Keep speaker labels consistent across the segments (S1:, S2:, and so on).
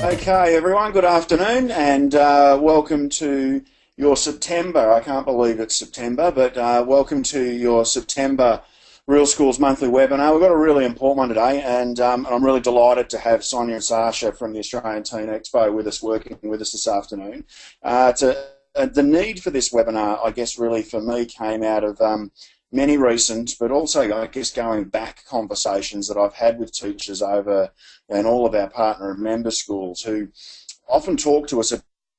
S1: Okay, everyone, good afternoon and welcome to your September, I can't believe it's September, but welcome to your September Real Schools Monthly webinar. We've got a really important one today, and I'm really delighted to have Sonia and Sacha from the Australian Teen Expo with us, working with us this afternoon. The need for this webinar, I guess, really for me came out of many recent, but also, I guess, going back conversations that I've had with teachers over in all of our partner and member schools who often talk to us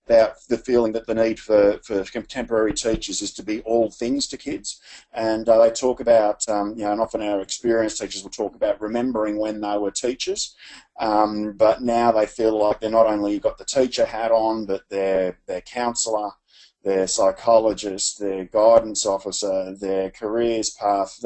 S1: about the feeling that the need for contemporary teachers is to be all things to kids. And they talk about, and often our experienced teachers will talk about remembering when they were teachers, but now they feel like they're not only got the teacher hat on, but they're counsellor, their psychologist, their guidance officer, their careers path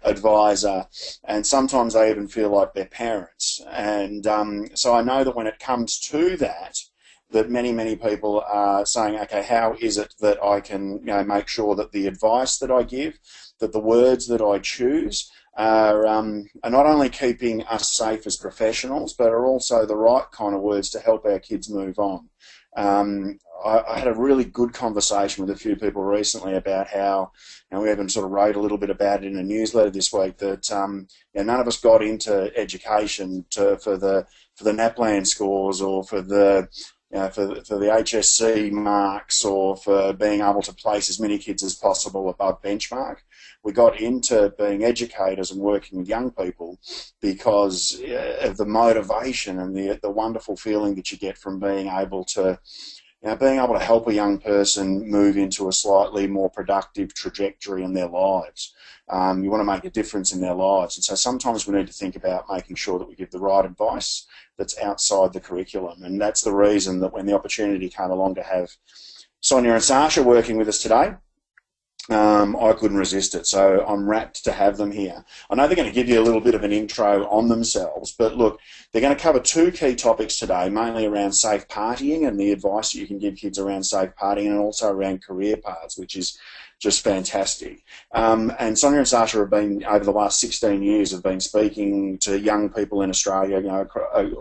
S1: advisor, and sometimes they even feel like they're parents. And so I know that when it comes to that many people are saying, okay, how is it that I can make sure that the advice that I give, that the words that I choose are not only keeping us safe as professionals, but are also the right kind of words to help our kids move on. I had a really good conversation with a few people recently about how, we even sort of wrote a little bit about it in a newsletter this week, that none of us got into education for the NAPLAN scores or for the for the HSC marks or for being able to place as many kids as possible above benchmark. We got into being educators and working with young people because of the motivation and the wonderful feeling that you get from being able to help a young person move into a slightly more productive trajectory in their lives. You want to make a difference in their lives. And so sometimes we need to think about making sure that we give the right advice that's outside the curriculum. And that's the reason that when the opportunity came along to have Sonia and Sacha working with us today, I couldn't resist it. So I'm rapt to have them here. I know they're going to give you a little bit of an intro on themselves, but look, they're going to cover two key topics today, mainly around safe partying and the advice that you can give kids around safe partying, and also around career paths, which is just fantastic. And Sonia and Sacha have been, over the last 16 years, have been speaking to young people in Australia,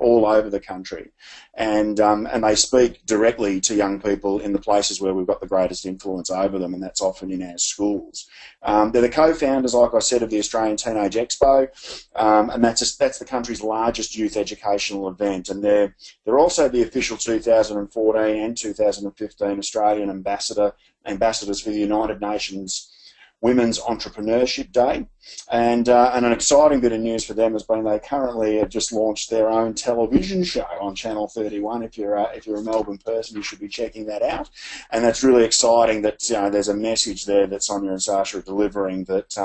S1: all over the country. And they speak directly to young people in the places where we've got the greatest influence over them, and that's often in our schools. They're the co-founders, like I said, of the Australian Teenage Expo, and that's the country's largest youth educational event. And they're also the official 2014 and 2015 Australian ambassadors for the United Nations Women's Entrepreneurship Day. And an exciting bit of news for them has been they currently have just launched their own television show on Channel 31. If you're a Melbourne person, you should be checking that out. And that's really exciting that there's a message there that Sonia and Sacha are delivering that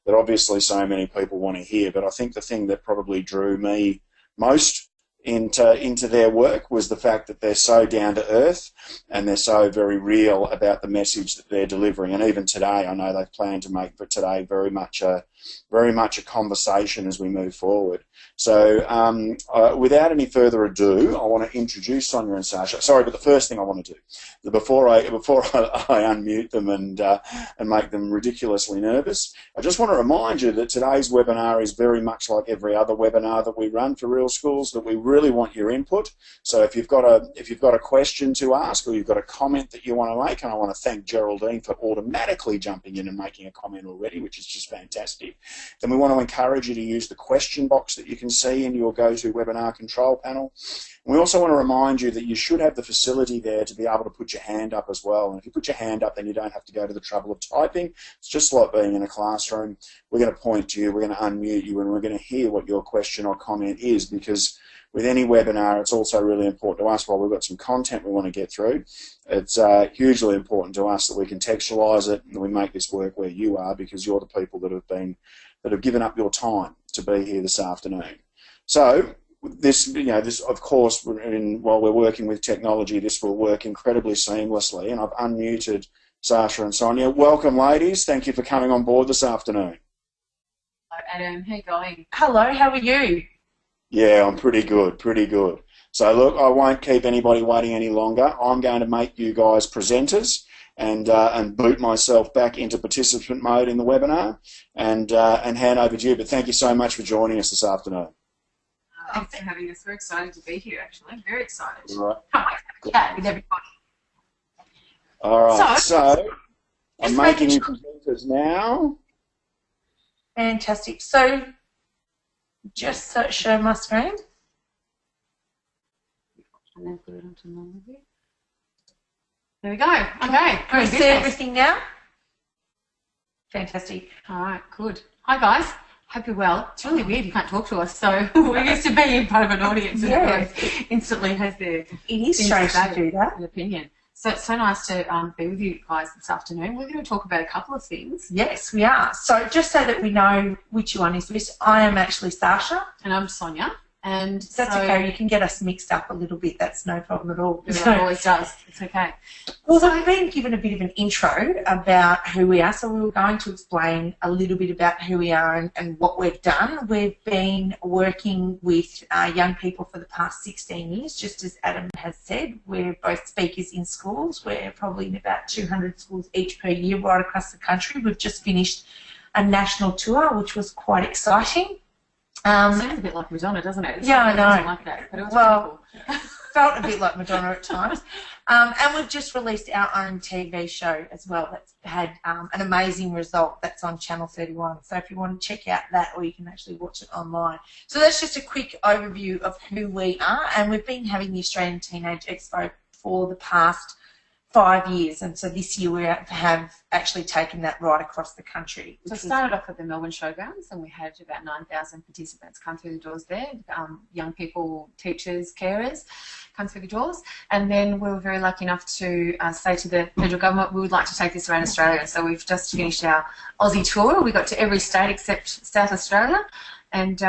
S1: obviously so many people want to hear. But I think the thing that probably drew me most into their work was the fact that they're so down to earth and they're so very real about the message that they're delivering. And even today, I know they've planned to make for today very much a conversation as we move forward. So without any further ado, I want to introduce Sonia and Sacha. Sorry, but the first thing I want to do, before I unmute them and make them ridiculously nervous, I just want to remind you that today's webinar is very much like every other webinar that we run for Real Schools, that we really want your input. So if you've got a question to ask, or you've got a comment that you want to make, and I want to thank Geraldine for automatically jumping in and making a comment already, which is just fantastic, then we want to encourage you to use the question box that you can see in your GoToWebinar control panel. And we also want to remind you that you should have the facility there to be able to put your hand up as well. And if you put your hand up, then you don't have to go to the trouble of typing. It's just like being in a classroom. We're going to point to you, we're going to unmute you, and we're going to hear what your question or comment is, because with any webinar, it's also really important to us, while we've got some content we want to get through, it's hugely important to us that we contextualise it and we make this work where you are, because you're the people that have given up your time to be here this afternoon. So this of course, while we're working with technology, this will work incredibly seamlessly. And I've unmuted Sacha and Sonia. Welcome, ladies. Thank you for coming on board this afternoon.
S2: Hello, Adam. How are you going? Hello, how are you?
S1: Yeah, I'm pretty good, pretty good. So look, I won't keep anybody waiting any longer. I'm going to make you guys presenters and boot myself back into participant mode in the webinar and hand over to you. But thank you so much for joining us this afternoon.
S2: Thanks for having us. We're excited to be here, actually. Very excited.
S1: Right.
S2: Can't wait to chat with everybody.
S1: All right. So I'm
S3: just
S1: making you
S3: making
S1: presenters now.
S3: Fantastic. So just show my screen.
S2: And then put it onto normal view. There we go. Okay.
S3: Can we
S2: Good
S3: see
S2: business.
S3: everything now? Fantastic.
S2: All right. Good. Hi, guys. Hope you're well. It's really weird you can't talk to us, so we're used to being in front of an audience and
S3: Yeah.
S2: instantly has their
S3: It is
S2: things
S3: strange
S2: say,
S3: to do that.
S2: an opinion. So it's so nice to be with you guys this afternoon. We're going to talk about a couple of things.
S3: Yes, we are. So just so that we know which one is which, I am actually Sacha.
S2: And I'm Sonia. And
S3: That's
S2: so,
S3: okay. You can get us mixed up a little bit. That's no problem at all.
S2: It always does. It's okay.
S3: Well, we've been given a bit of an intro about who we are, so we were going to explain a little bit about who we are and what we've done. We've been working with young people for the past 16 years, just as Adam has said. We're both speakers in schools. We're probably in about 200 schools each per year right across the country. We've just finished a national tour, which was quite exciting.
S2: Sounds a bit like Madonna, doesn't it?
S3: Yeah, I know.
S2: Like that, but it was
S3: Well,
S2: pretty cool.
S3: Felt a bit like Madonna at times. And we've just released our own TV show as well that's had an amazing result that's on Channel 31. So if you want to check out that, or you can actually watch it online. So that's just a quick overview of who we are. And we've been having the Australian Teenage Expo for the past 5 years, and so this year we have actually taken that right across the country.
S2: So it started off at the Melbourne Showgrounds, and we had about 9,000 participants come through the doors there, young people, teachers, carers come through the doors, and then we were very lucky enough to say to the federal government we would like to take this around Australia. So we've just finished our Aussie tour. We got to every state except South Australia, and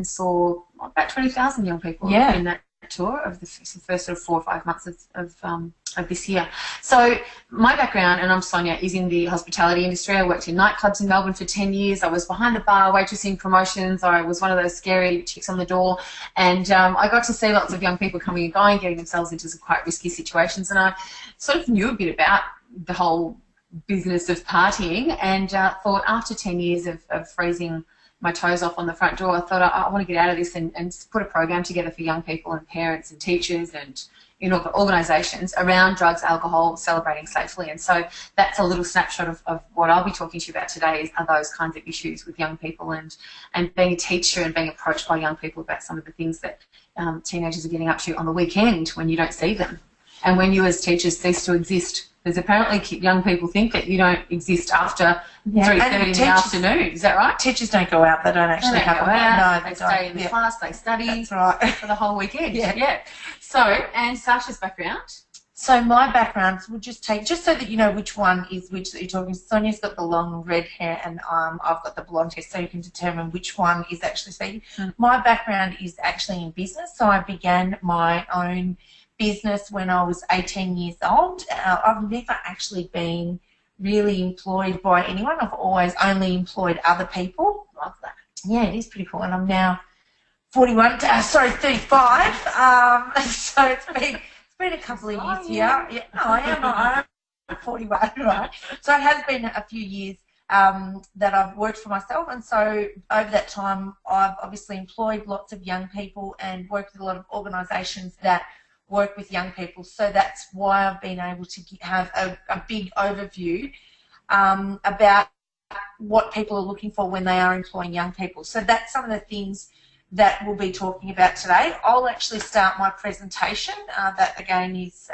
S2: saw about 20,000 young people in that tour of the first sort of 4 or 5 months of this year. So my background, and I'm Sonia, is in the hospitality industry. I worked in nightclubs in Melbourne for 10 years. I was behind the bar waitressing promotions. I was one of those scary chicks on the door, and I got to see lots of young people coming and going, getting themselves into some quite risky situations, and I sort of knew a bit about the whole business of partying, and thought after 10 years of freezing my toes off on the front door, I thought I want to get out of this and put a program together for young people and parents and teachers and organisations around drugs, alcohol, celebrating safely. And so that's a little snapshot of what I'll be talking to you about today, are those kinds of issues with young people and being a teacher and being approached by young people about some of the things that teenagers are getting up to on the weekend when you don't see them and when you as teachers cease to exist. Because apparently young people think that you don't exist after 3:30 in the afternoon. Is that right?
S3: Teachers don't go out. They don't actually
S2: go out.
S3: No,
S2: they stay in the class. They study.
S3: That's right.
S2: For the whole weekend.
S3: Yeah.
S2: So, and Sacha's background?
S3: So my background, we'll just take, just so that you know which one is which that you're talking. Sonia's got the long red hair and I've got the blonde hair, so you can determine which one is actually speaking. My background is actually in business, so I began my own business when I was 18 years old. I've never actually been really employed by anyone. I've always only employed other people.
S2: Love that.
S3: Yeah, it is pretty cool. And I'm now 35. So it's been a couple of years here. Yeah, no, I'm 41, right? So it has been a few years that I've worked for myself, and so over that time I've obviously employed lots of young people and worked with a lot of organisations that work with young people. So that's why I've been able to have a big overview about what people are looking for when they are employing young people. So that's some of the things that we'll be talking about today. I'll actually start my presentation. That again is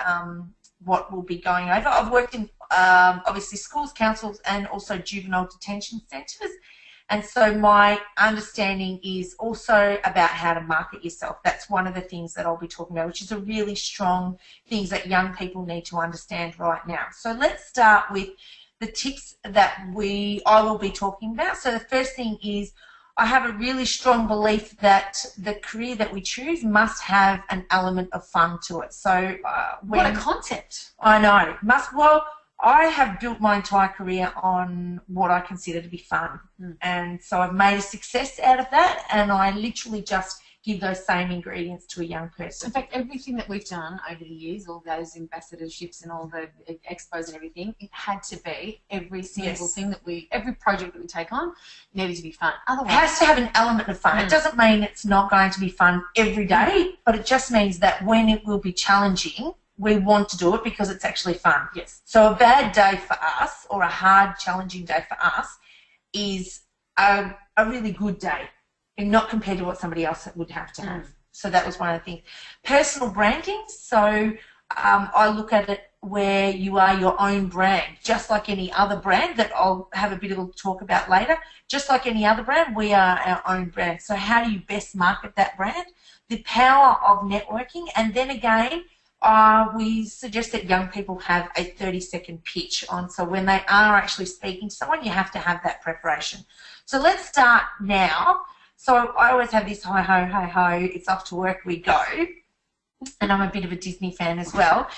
S3: what we'll be going over. I've worked in obviously schools, councils, and also juvenile detention centres. And so my understanding is also about how to market yourself. That's one of the things that I'll be talking about, which is a really strong things that young people need to understand right now. So let's start with the tips that I will be talking about. So the first thing is, I have a really strong belief that the career that we choose must have an element of fun to it. So
S2: what a concept.
S3: I know. Well, I have built my entire career on what I consider to be fun. And so I've made a success out of that, and I literally just give those same ingredients to a young person.
S2: In fact, everything that we've done over the years, all those ambassadorships and all the expos and everything, it had to be every single thing that every project that we take on needed to be fun. Otherwise,
S3: it has to have an element of fun. It doesn't mean it's not going to be fun every day, but it just means that when it will be challenging, we want to do it because it's actually fun.
S2: Yes.
S3: So a bad day for us, or a hard, challenging day for us, is a really good day, and not compared to what somebody else would have to have. So that was one of the things. Personal branding. So I look at it where you are your own brand, just like any other brand that I'll have a bit of a talk about later. Just like any other brand, we are our own brand. So how do you best market that brand? The power of networking. And then again, we suggest that young people have a 30-second pitch on. So when they are actually speaking to someone, you have to have that preparation. So let's start now. So I always have this hi ho, hi ho, it's off to work we go. And I'm a bit of a Disney fan as well.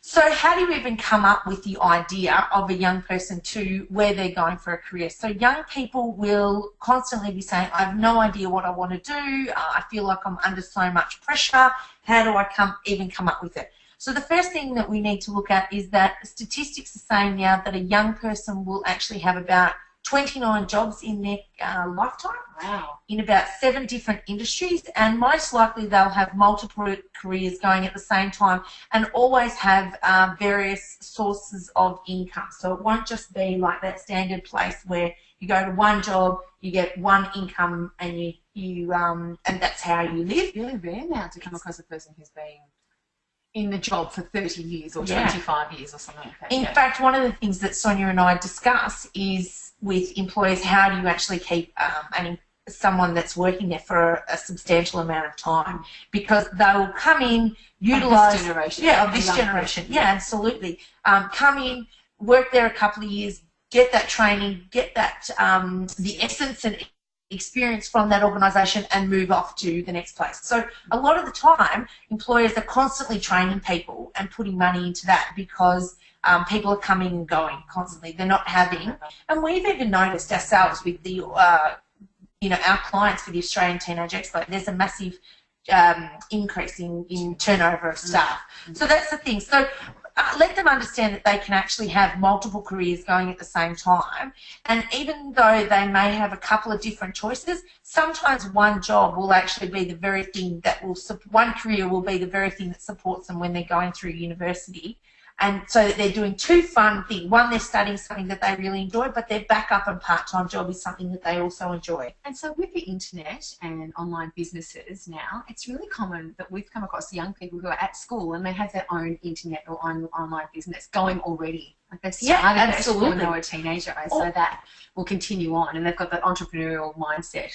S3: So how do you even come up with the idea of a young person to where they're going for a career? So young people will constantly be saying, I have no idea what I want to do. I feel like I'm under so much pressure. How do I even come up with it? So the first thing that we need to look at is that statistics are saying now that a young person will actually have about 29 jobs in their lifetime.
S2: Wow.
S3: In about 7 different industries, and most likely they'll have multiple careers going at the same time and always have various sources of income. So it won't just be like that standard place where you go to one job, you get one income, and and that's how you live.
S2: It's really rare now to come across a person who's been in the job for 30 years or 25 years or something like that.
S3: In fact, one of the things that Sonia and I discuss is with employers, how do you actually keep someone that's working there for a substantial amount of time, because they will come in, utilise
S2: this generation.
S3: Of this generation. Yeah, absolutely. Come in, work there a couple of years, get that training, get that the essence and experience from that organisation, and move off to the next place. So a lot of the time, employers are constantly training people and putting money into that because people are coming and going constantly. They're not having, and we've even noticed ourselves with the, our clients for the Australian Teenage Expo, there's a massive increase in turnover of staff. So that's the thing. So let them understand that they can actually have multiple careers going at the same time, and even though they may have a couple of different choices, sometimes one job will actually be the very thing that one career will be the very thing that supports them when they're going through university. And so that they're doing 2 fun things. One, they're studying something that they really enjoy, but their backup and part-time job is something that they also enjoy.
S2: And so with the internet and online businesses now, it's really common that we've come across young people who are at school and they have their own internet or online business going already. Like they've started at school when they were a teenager, so that will continue on, and they've got that entrepreneurial mindset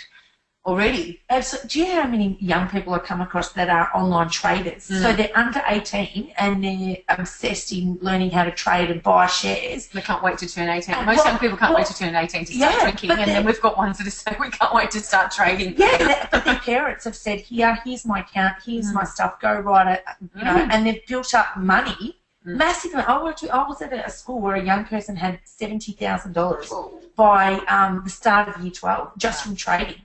S2: already.
S3: Absolutely. Do you know how many young people I've come across that are online traders? So they're under 18 and they're obsessed in learning how to trade and buy shares.
S2: They can't wait to turn 18. Most young people can't wait to turn 18 to start drinking, and then we've got ones that are saying we can't wait to start trading.
S3: Yeah, but their parents have said, here's my account, here's my stuff, go write it, and they've built up money. Massive. I was at a school where a young person had $70,000 by the start of year 12 just from trading.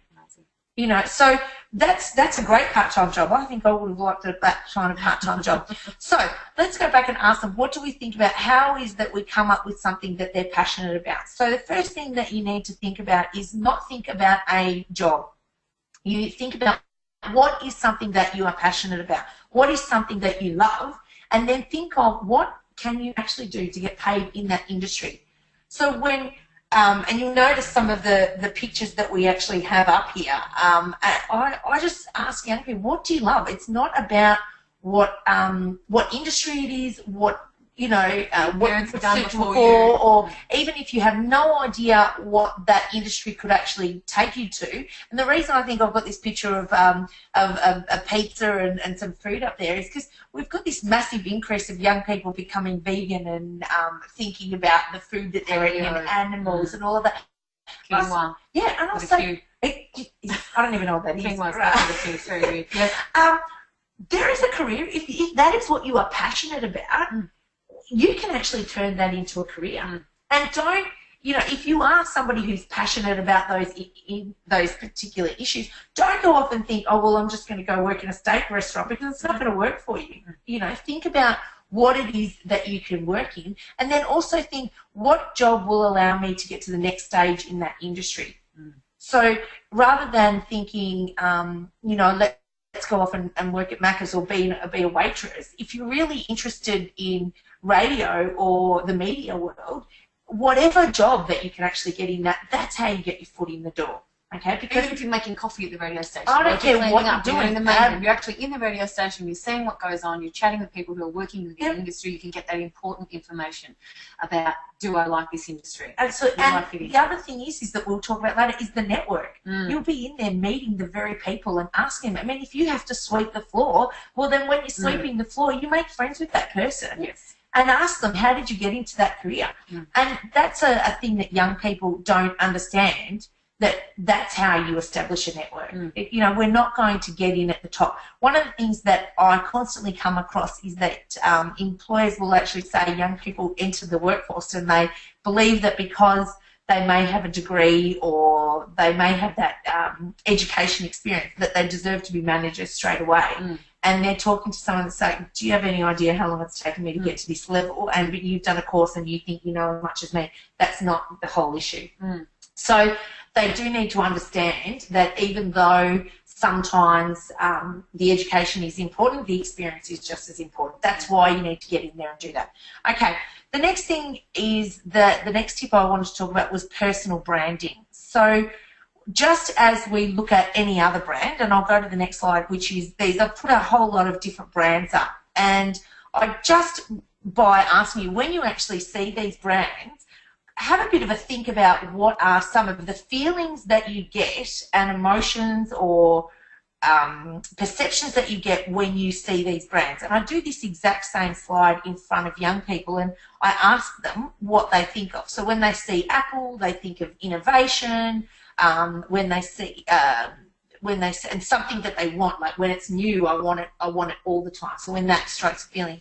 S3: So that's a great part-time job. I think I would have liked that kind of part-time job. So let's go back and ask them, what do we think about? How is that we come up with something that they're passionate about? So the first thing that you need to think about is not think about a job. You think about what is something that you are passionate about? What is something that you love? And then think of what can you actually do to get paid in that industry. So when and you'll notice some of the pictures that we actually have up here. I just ask young people, what do you love? It's not about what industry it is, what it's done before you, or even if you have no idea what that industry could actually take you to. And the reason I think I've got this picture of a pizza and some food up there is because we've got this massive increase of young people becoming vegan and thinking about the food that they're eating and animals and all of that.
S2: Quinoa.
S3: Yeah, and also, I don't even know what that is.
S2: Quinoa's very good.
S3: There is a career, if that is what you are passionate about, you can actually turn that into a career. And don't, you know, if you are somebody who's passionate about those particular issues, don't go off and think, oh, well, I'm just going to go work in a steak restaurant, because it's not going to work for you. You know, think about what it is that you can work in, and then also think, what job will allow me to get to the next stage in that industry? So rather than thinking, you know, let's go off and work at Macca's or be a waitress, if you're really interested in radio or the media world, whatever job that you can actually get in, that's how you get your foot in the door. Okay, because
S2: even if you're making coffee at the radio station,
S3: I don't care what you're doing.
S2: You're in the main room, you're actually in the radio station, you're seeing what goes on, you're chatting with people who are working in the industry, you can get that important information about, do I like this industry?
S3: And so, and the other thing is that we'll talk about later, is the network. You'll be in there meeting the very people and asking them. I mean, if you have to sweep the floor, well, then when you're sweeping the floor, you make friends with that person.
S2: Yes.
S3: And ask them, how did you get into that career? And that's a thing that young people don't understand, that's how you establish a network. You know, we're not going to get in at the top. One of the things that I constantly come across is that employers will actually say young people enter the workforce and they believe that because they may have a degree or they may have that education experience that they deserve to be managers straight away. And they're talking to someone that's saying, do you have any idea how long it's taken me to get to this level? And you've done a course and you think you know as much as me. That's not the whole issue. So they do need to understand that even though sometimes the education is important, the experience is just as important. That's why you need to get in there and do that. Okay, the next thing is the next tip I wanted to talk about was personal branding. So just as we look at any other brand, and I'll go to the next slide, which is these, I've put a whole lot of different brands up. And I just, by asking you, when you actually see these brands, have a bit of a think about what are some of the feelings that you get and emotions or perceptions that you get when you see these brands. And I do this exact same slide in front of young people and I ask them what they think of. So when they see Apple, they think of innovation. When they see and something that they want, like when it's new, I want it all the time. So when that strikes a feeling.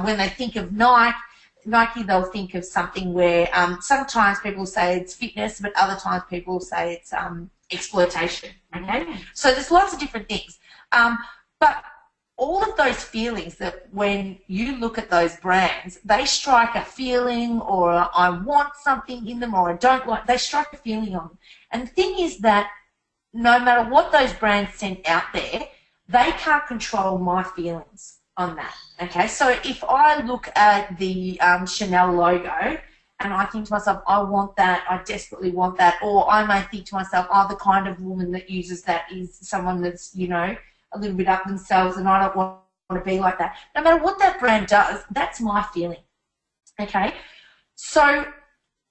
S3: When they think of Nike, they'll think of something where sometimes people say it's fitness, but other times people say it's exploitation. Okay, so there's lots of different things, but all of those feelings that when you look at those brands, they strike a feeling, or I want something in them, or I don't like. They strike a feeling on them. And the thing is that no matter what those brands send out there, they can't control my feelings on that. Okay, so if I look at the Chanel logo and I think to myself, I want that, I desperately want that, or I may think to myself, oh, the kind of woman that uses that is someone that's, you know, a little bit up themselves and I don't want to be like that. No matter what that brand does, that's my feeling. Okay, so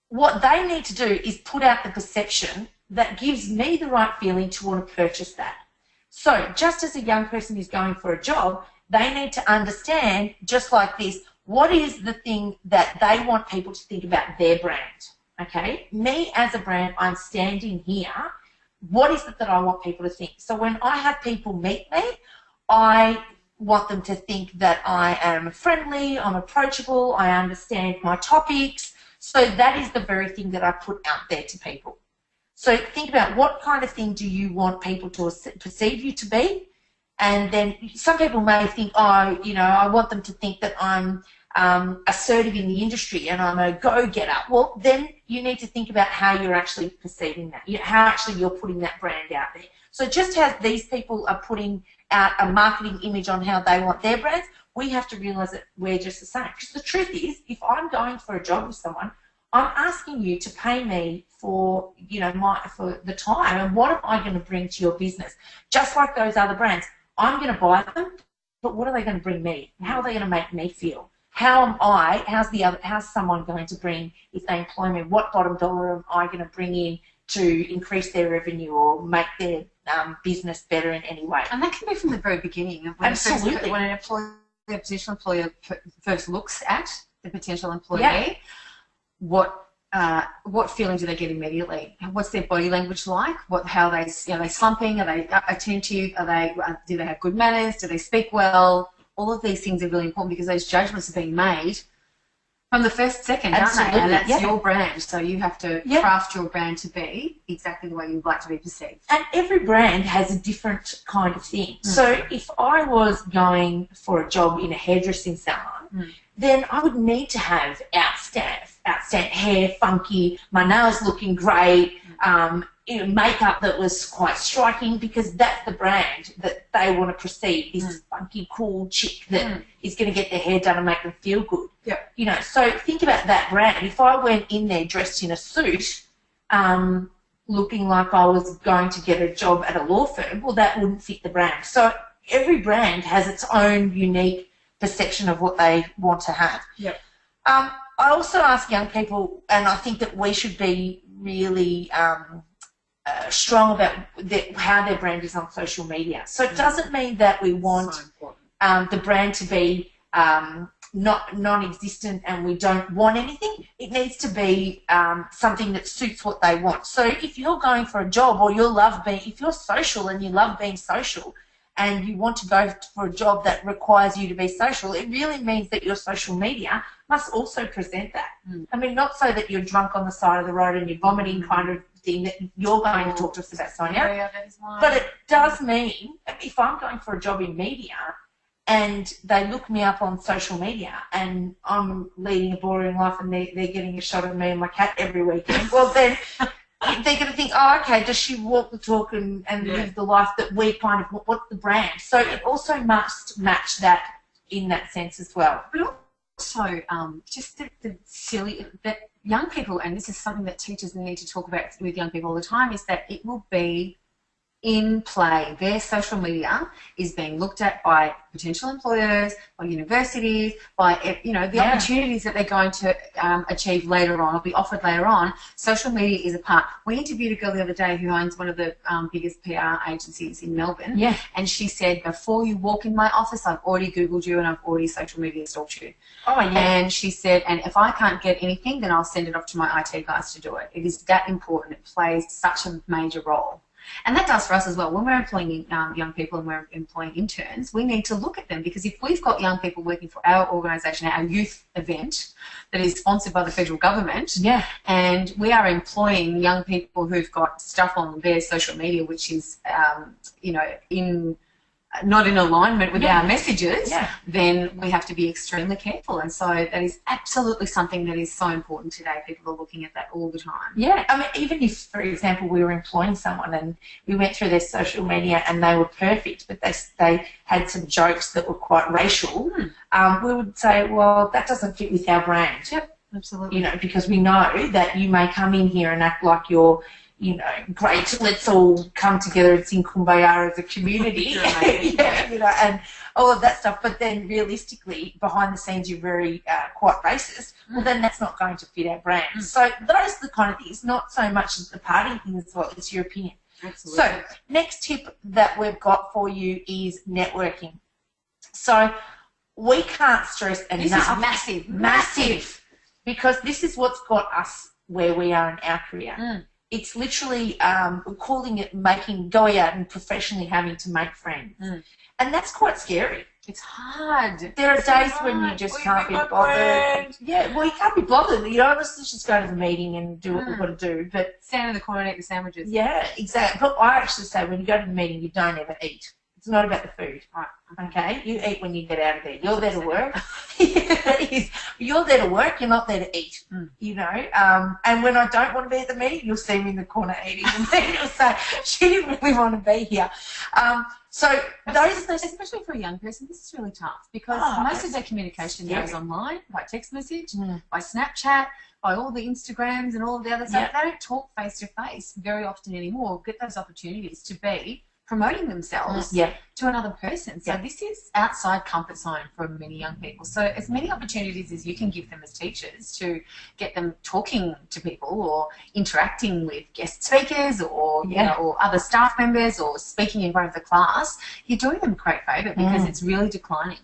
S3: what they need to do is put out the perception that gives me the right feeling to want to purchase that. So just as a young person is going for a job, they need to understand, just like this, what is the thing that they want people to think about their brand. Okay, me as a brand, I'm standing here. What is it that I want people to think? So when I have people meet me, I want them to think that I am friendly, I'm approachable, I understand my topics. So that is the very thing that I put out there to people. So think about what kind of thing do you want people to perceive you to be? And then some people may think, oh, you know, I want them to think that I'm assertive in the industry and I'm a go-getter. Well, then you need to think about how you're actually perceiving that, how actually you're putting that brand out there. So just as these people are putting out a marketing image on how they want their brands, we have to realise that we're just the same. Because the truth is, if I'm going for a job with someone, I'm asking you to pay me for, you know, for the time and what am I going to bring to your business? Just like those other brands, I'm going to buy them, but what are they going to bring me? How are they going to make me feel? How am I? How's someone going to bring, if they employ me? What bottom dollar am I going to bring in to increase their revenue or make their business better in any way?
S2: And that can be from the very beginning.
S3: Absolutely.
S2: When a potential employer first looks at the potential employee, what feeling do they get immediately? What's their body language like? How are they slumping? Are they attentive? Do they have good manners? Do they speak well? All of these things are really important because those judgments are being made From the first second, aren't they? And that's your brand. So you have to craft your brand to be exactly the way you'd like to be perceived.
S3: And every brand has a different kind of thing. So if I was going for a job in a hairdressing salon, then I would need to have outstanding hair, funky, my nails looking great, makeup that was quite striking, because that's the brand that they want to perceive, this funky, cool chick that is going to get their hair done and make them feel good.
S2: Yeah.
S3: So think about that brand. If I went in there dressed in a suit, looking like I was going to get a job at a law firm, well, that wouldn't fit the brand. So every brand has its own unique perception of what they want to have.
S2: Yep.
S3: I also ask young people, and I think that we should be really strong about how their brand is on social media. So it doesn't mean that we want the brand to be non-existent and we don't want anything. It needs to be something that suits what they want. So if you're going for a job, or if you're social and you love being social, and you want to go for a job that requires you to be social, it really means that your social media must also present that. I mean, not so that you're drunk on the side of the road and you're vomiting kind of thing that you're going to talk to us about, Sonia. But it does mean, if I'm going for a job in media and they look me up on social media and I'm leading a boring life and they're getting a shot of me and my cat every weekend, well then they're going to think, oh, okay, does she walk the talk and live the life that we kind of, what's the brand? So it also must match that in that sense as well.
S2: But also just the silly, that young people, and this is something that teachers need to talk about with young people all the time, is that it will be in play. Their social media is being looked at by potential employers, by universities, by the opportunities that they're going to achieve later on or be offered later on. Social media is a part. We interviewed a girl the other day who owns one of the biggest PR agencies in Melbourne, and she said, before you walk in my office, I've already Googled you and I've already social media stalked you.
S3: Oh, yeah.
S2: And she said, and if I can't get anything, then I'll send it off to my IT guys to do it. It is that important. It plays such a major role. And that does for us as well. When we're employing young people and we're employing interns, we need to look at them, because if we've got young people working for our organisation, our youth event that is sponsored by the federal government, and we are employing young people who've got stuff on their social media which is, not in alignment with our messages, then we have to be extremely careful. And so that is absolutely something that is so important today. People are looking at that all the time.
S3: Yeah, I mean, even if, for example, we were employing someone and we went through their social media and they were perfect, but they had some jokes that were quite racial, we would say, well, that doesn't fit with our brand.
S2: Yep, absolutely.
S3: Because we know that you may come in here and act like you're, great, let's all come together and sing Kumbaya as a community, and all of that stuff. But then realistically, behind the scenes, you're very quite racist. Well, then that's not going to fit our brand. So those are the kind of things, not so much the party thing as well, it's your opinion.
S2: Absolutely.
S3: So next tip that we've got for you is networking. So we can't stress enough.
S2: This is massive.
S3: Because this is what's got us where we are in our career. It's literally calling it going out and professionally having to make friends. And that's quite scary.
S2: It's hard.
S3: There are days when you just can't be bothered. Yeah, well, you can't be bothered. Let's just go to the meeting and do what we've got to do. But
S2: stand in the corner and eat the sandwiches.
S3: Yeah, exactly. But I actually say when you go to the meeting, you don't ever eat. It's not about the food.
S2: Right.
S3: Okay? You eat when you get out of there. You're there to work. You're there to work. You're not there to eat. And when I don't want to be at the meeting, you'll see me in the corner eating. And then you'll say, she didn't really want to be here. So those,
S2: especially for a young person, this is really tough, because most of their communication goes online, by text message, by Snapchat, by all the Instagrams and all of the other stuff. They don't talk face to face very often anymore. Get those opportunities to be promoting themselves to another person. So this is outside comfort zone for many young people. So as many opportunities as you can give them as teachers to get them talking to people or interacting with guest speakers or or other staff members or speaking in front of the class, you're doing them a great favour, because it's really declining.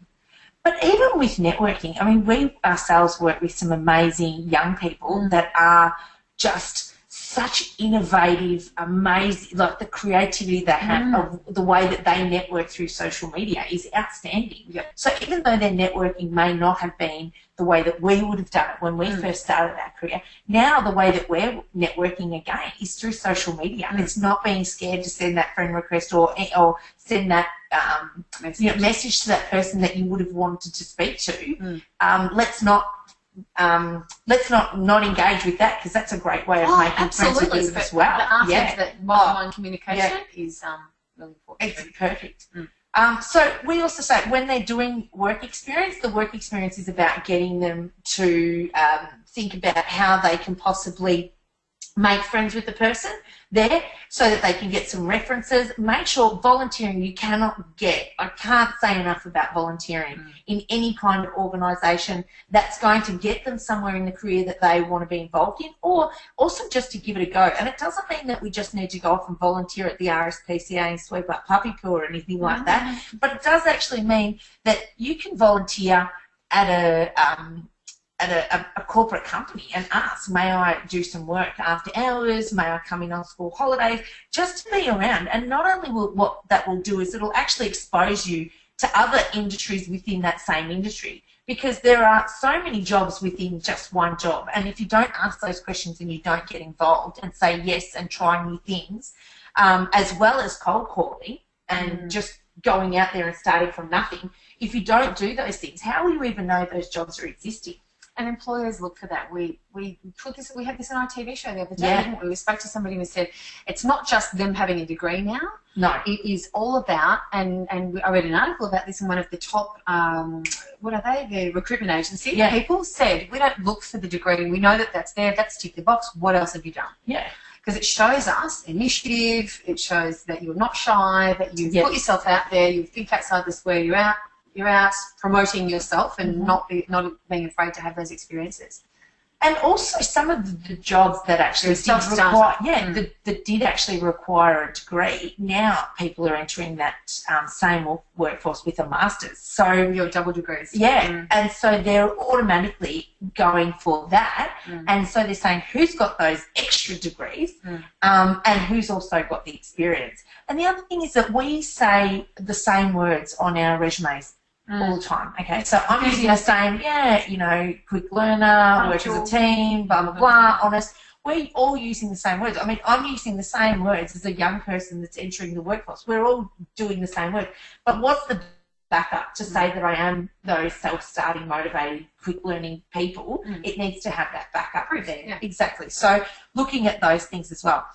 S3: But even with networking, I mean, we ourselves work with some amazing young people that are just such innovative, amazing, like the creativity they have of the way that they network through social media is outstanding.
S2: Yep.
S3: So even though their networking may not have been the way that we would have done it when we first started our career, now the way that we're networking again is through social media. It's not being scared to send that friend request or send that message to that person that you would have wanted to speak to. Let's not engage with that, because that's a great way of making friends with you as well.
S2: The art of that one-on-one communication is really important.
S3: It's perfect. So we also say when they're doing work experience, the work experience is about getting them to think about how they can possibly make friends with the person there so that they can get some references. Make sure volunteering, I can't say enough about volunteering in any kind of organisation that's going to get them somewhere in the career that they want to be involved in, or also just to give it a go. And it doesn't mean that we just need to go off and volunteer at the RSPCA and sweep up puppy poo or anything like that, but it does actually mean that you can volunteer at a corporate company and ask, may I do some work after hours, may I come in on school holidays, just to be around. And not only what that will do is it'll actually expose you to other industries within that same industry, because there are so many jobs within just one job, and if you don't ask those questions and you don't get involved and say yes and try new things, as well as cold calling and just going out there and starting from nothing, if you don't do those things, how will you even know those jobs are existing?
S2: And employers look for that. We had this on our TV show the other day, didn't we? We spoke to somebody who said it's not just them having a degree now.
S3: No.
S2: It is all about, and I read an article about this in one of the top, what are they? The recruitment agency.
S3: Yeah.
S2: People said, we don't look for the degree. We know that that's there. That's tick the box. What else have you done?
S3: Yeah.
S2: Because it shows us initiative. It shows that you're not shy, that you've put yourself out there. You think outside the square. You're out promoting yourself and not being afraid to have those experiences.
S3: And also some of the jobs that actually that did actually require a degree, now people are entering that same workforce with a master's. So
S2: your double degrees.
S3: Yeah, and so they're automatically going for that. And so they're saying who's got those extra degrees and who's also got the experience. And the other thing is that we say the same words on our resumes all the time. Okay, so I'm using the same, quick learner, work as a team, blah, blah, blah, honest. We're all using the same words. I mean, I'm using the same words as a young person that's entering the workforce. We're all doing the same words. But what's the backup to say that I am those self-starting, motivated, quick learning people? It needs to have that backup there.
S2: Yeah.
S3: Exactly. So looking at those things as well.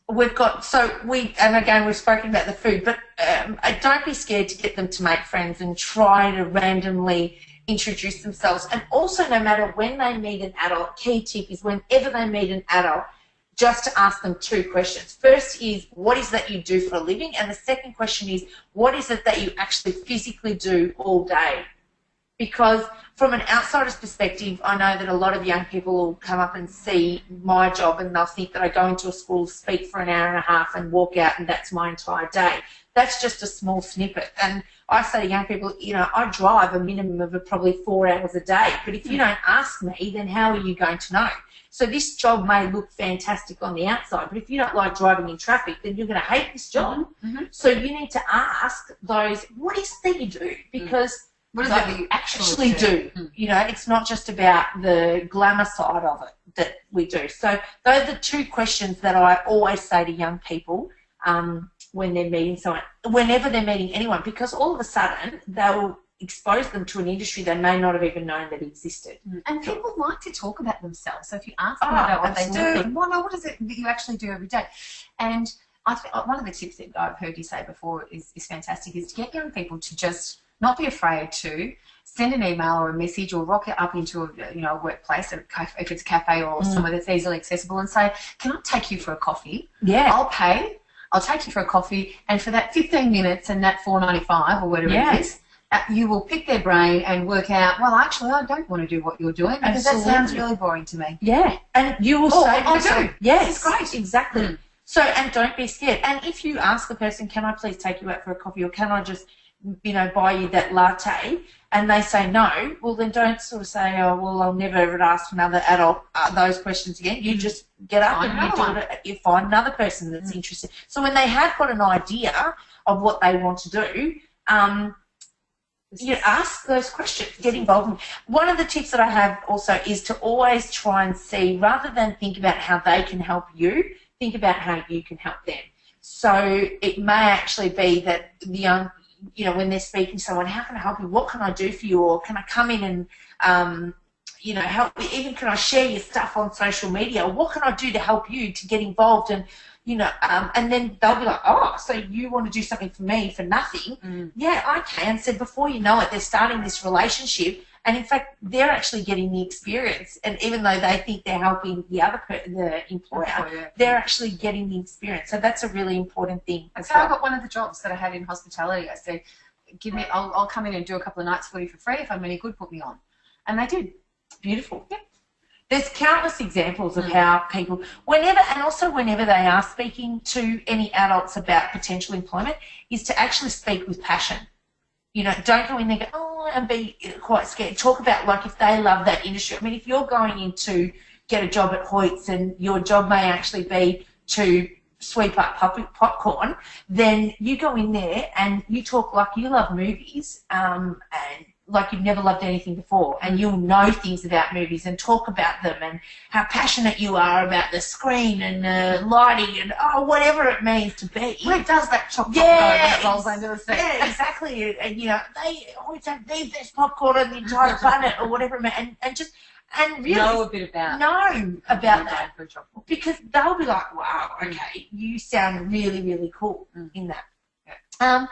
S3: We've spoken about the food, but don't be scared to get them to make friends and try to randomly introduce themselves. And also, no matter when they meet an adult, key tip is whenever they meet an adult, just to ask them two questions. First is, what is that you do for a living? And the second question is, what is it that you actually physically do all day? Because from an outsider's perspective, I know that a lot of young people will come up and see my job and they'll think that I go into a school, speak for an hour and a half and walk out and that's my entire day. That's just a small snippet. And I say to young people, I drive a minimum of probably 4 hours a day. But if you don't ask me, then how are you going to know? So this job may look fantastic on the outside, but if you don't like driving in traffic, then you're going to hate this job. So you need to ask those, what is it that you do? Because
S2: what is it that you actually
S3: do? It's not just about the glamour side of it that we do. So those are the two questions that I always say to young people when they're meeting someone, whenever they're meeting anyone, because all of a sudden they'll expose them to an industry they may not have even known that existed.
S2: And people like to talk about themselves. So if you ask them about what they do, what is it that you actually do every day? And I think one of the tips that I've heard you say before is fantastic, is to get young people to just not be afraid to send an email or a message or rock it up into a workplace, if it's a cafe or somewhere that's easily accessible, and say, can I take you for a coffee?
S3: Yeah.
S2: I'll pay. I'll take you for a coffee, and for that 15 minutes and that $4.95 or whatever it is, you will pick their brain and work out, well, actually, I don't want to do what you're doing because that sounds really boring to me.
S3: Yeah. And you will say,
S2: I do.
S3: Yes.
S2: This is great.
S3: Exactly. So, and don't be scared. And if you ask the person, can I please take you out for a coffee, or can I just buy you that latte, and they say no, well, then don't sort of say, oh, well, I'll never ever ask another adult those questions again. You just get up and you find another person that's interested. So when they have got an idea of what they want to do, you ask those questions, get involved. One of the tips that I have also is to always try and see, rather than think about how they can help you, think about how you can help them. So it may actually be that the young, when they're speaking to someone, how can I help you? What can I do for you? Or can I come in and, help you? Even can I share your stuff on social media? Or what can I do to help you to get involved? And, and then they'll be like, oh, so you want to do something for me for nothing? Yeah, I can. So before you know it, they're starting this relationship. And in fact, they're actually getting the experience. And even though they think they're helping the employer, they're actually getting the experience. So that's a really important thing.
S2: So I got one of the jobs that I had in hospitality. I said, I'll come in and do a couple of nights for you for free. If I'm any good, put me on. And they did.
S3: Beautiful. Yeah. There's countless examples of how people, whenever they are speaking to any adults about potential employment, is to actually speak with passion. Don't go in there and go, and be quite scared. Talk about, like, if they love that industry. I mean, if you're going in to get a job at Hoyt's and your job may actually be to sweep up popcorn, then you go in there and you talk like you love movies and like you've never loved anything before, and you'll know things about movies and talk about them and how passionate you are about the screen and lighting and whatever it means to be.
S2: Well, it does that chocolate that rolls under the seat.
S3: Yeah, exactly. And they always have the best popcorn on the entire planet or whatever, and really
S2: know a bit about
S3: that because they'll be like, wow, okay, you sound really, really cool in that. Yeah.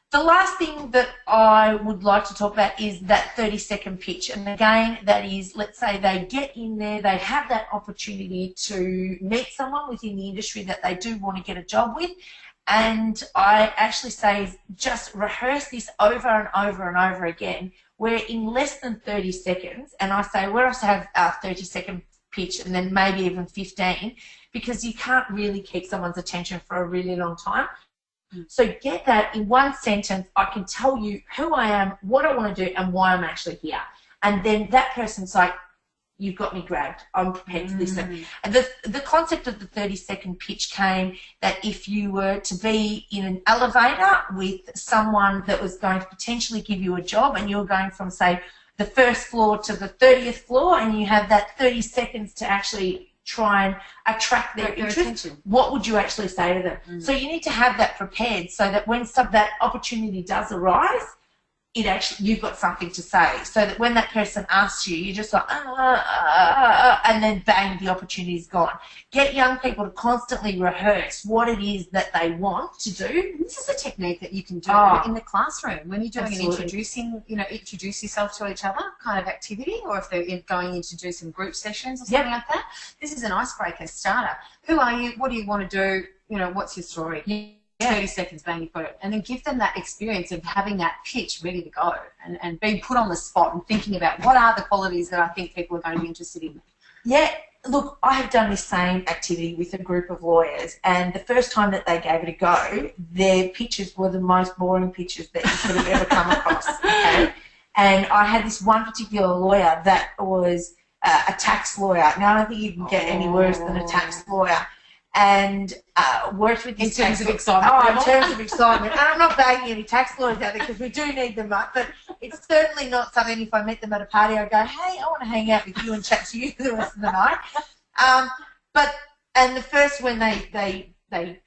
S3: The last thing that I would like to talk about is that 30-second pitch. And again, that is, let's say they get in there, they have that opportunity to meet someone within the industry that they do want to get a job with. And I actually say just rehearse this over and over and over again, where in less than 30 seconds, and I say we also have a 30-second pitch and then maybe even 15, because you can't really keep someone's attention for a really long time. So get that in one sentence. I can tell you who I am, what I want to do, and why I'm actually here. And then that person's like, you've got me grabbed. I'm prepared to listen. And the concept of the 30-second pitch came that if you were to be in an elevator with someone that was going to potentially give you a job, and you're going from, say, the first floor to the 30th floor, and you have that 30 seconds to actually try and attract their interest, what would you actually say to them? So you need to have that prepared so that when that opportunity does arise, you've got something to say, so that when that person asks you, you're just like, and then bang, the opportunity's gone. Get young people to constantly rehearse what it is that they want to do.
S2: This is a technique that you can do in the classroom when you're doing an introduce yourself to each other kind of activity, or if they're going in to do some group sessions or something like that. This is an icebreaker starter. Who are you? What do you want to do? What's your story? 30 seconds, bang, you've got it. And then give them that experience of having that pitch ready to go and being put on the spot and thinking about what are the qualities that I think people are going to be interested in.
S3: Yeah, look, I have done this same activity with a group of lawyers, and the first time that they gave it a go, their pitches were the most boring pitches that you could have ever come across. Okay? And I had this one particular lawyer that was a tax lawyer. Now, I don't think you can get any worse than a tax lawyer. And worked with
S2: in terms of excitement.
S3: In terms of excitement. And I'm not bagging any tax lawyers out there because we do need them up, but it's certainly not something if I met them at a party I go, hey, I want to hang out with you and chat to you the rest of the night. And the first, when they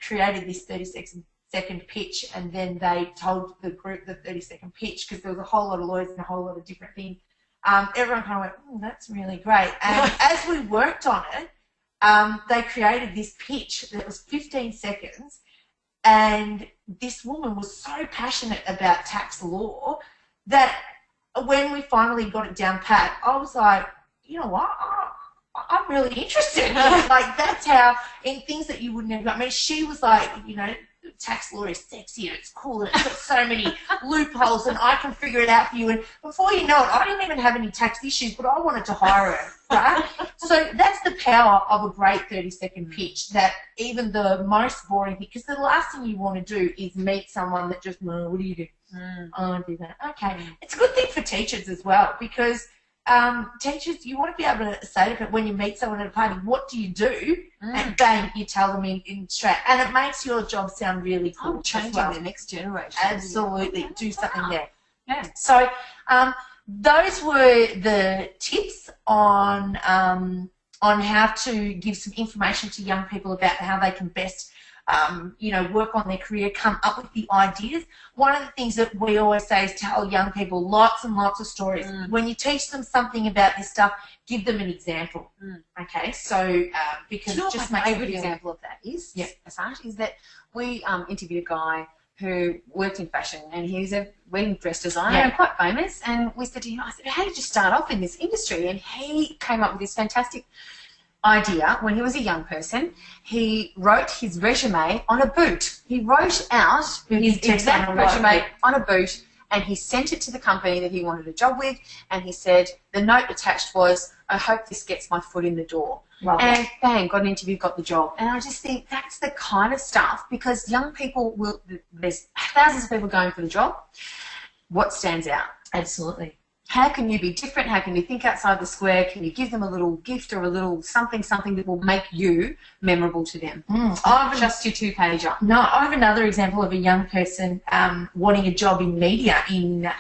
S3: created this 30-second pitch, and then they told the group the 30-second pitch, because there was a whole lot of lawyers and a whole lot of different things, everyone kind of went, that's really great. And as we worked on it, they created this pitch that was 15 seconds, and this woman was so passionate about tax law that when we finally got it down pat, I was like, you know what, I'm really interested. Like, that's how, in things that you would never, I mean, she was like, tax law is sexy and it's cool and it's got so many loopholes and I can figure it out for you. And before you know it, I didn't even have any tax issues, but I wanted to hire her, right? So that's the power of a great 30-second pitch, that even the most boring thing, because the last thing you want to do is meet someone that just, what do you do? I do that. Okay. It's a good thing for teachers as well, because teachers, you want to be able to say to them when you meet someone at a party, what do you do? And bang, you tell them in straight. And it makes your job sound really cool.
S2: I'm changing the next generation.
S3: Absolutely. Do something there.
S2: Yeah.
S3: So those were the tips on how to give some information to young people about how they can best work on their career, come up with the ideas. One of the things that we always say is tell young people lots and lots of stories. When you teach them something about this stuff, give them an example. Okay, so because
S2: it
S3: just
S2: my
S3: makes
S2: favourite example of that is, Sacha, is that we interviewed a guy who worked in fashion, and he's a wedding dress designer and quite famous. And we said to him, I said, how did you start off in this industry? And he came up with this fantastic idea. When he was a young person, he wrote his resume on a boot. He wrote out his exact resume on a boot, and he sent it to the company that he wanted a job with, and he said, the note attached was, I hope this gets my foot in the door. And bang, got an interview, got the job. And I just think that's the kind of stuff, because young people will, there's thousands of people going for the job. What stands out?
S3: Absolutely.
S2: How can you be different? How can you think outside the square? Can you give them a little gift or a little something that will make you memorable to them? Just your two-pager.
S3: No, I have another example of a young person wanting a job in media in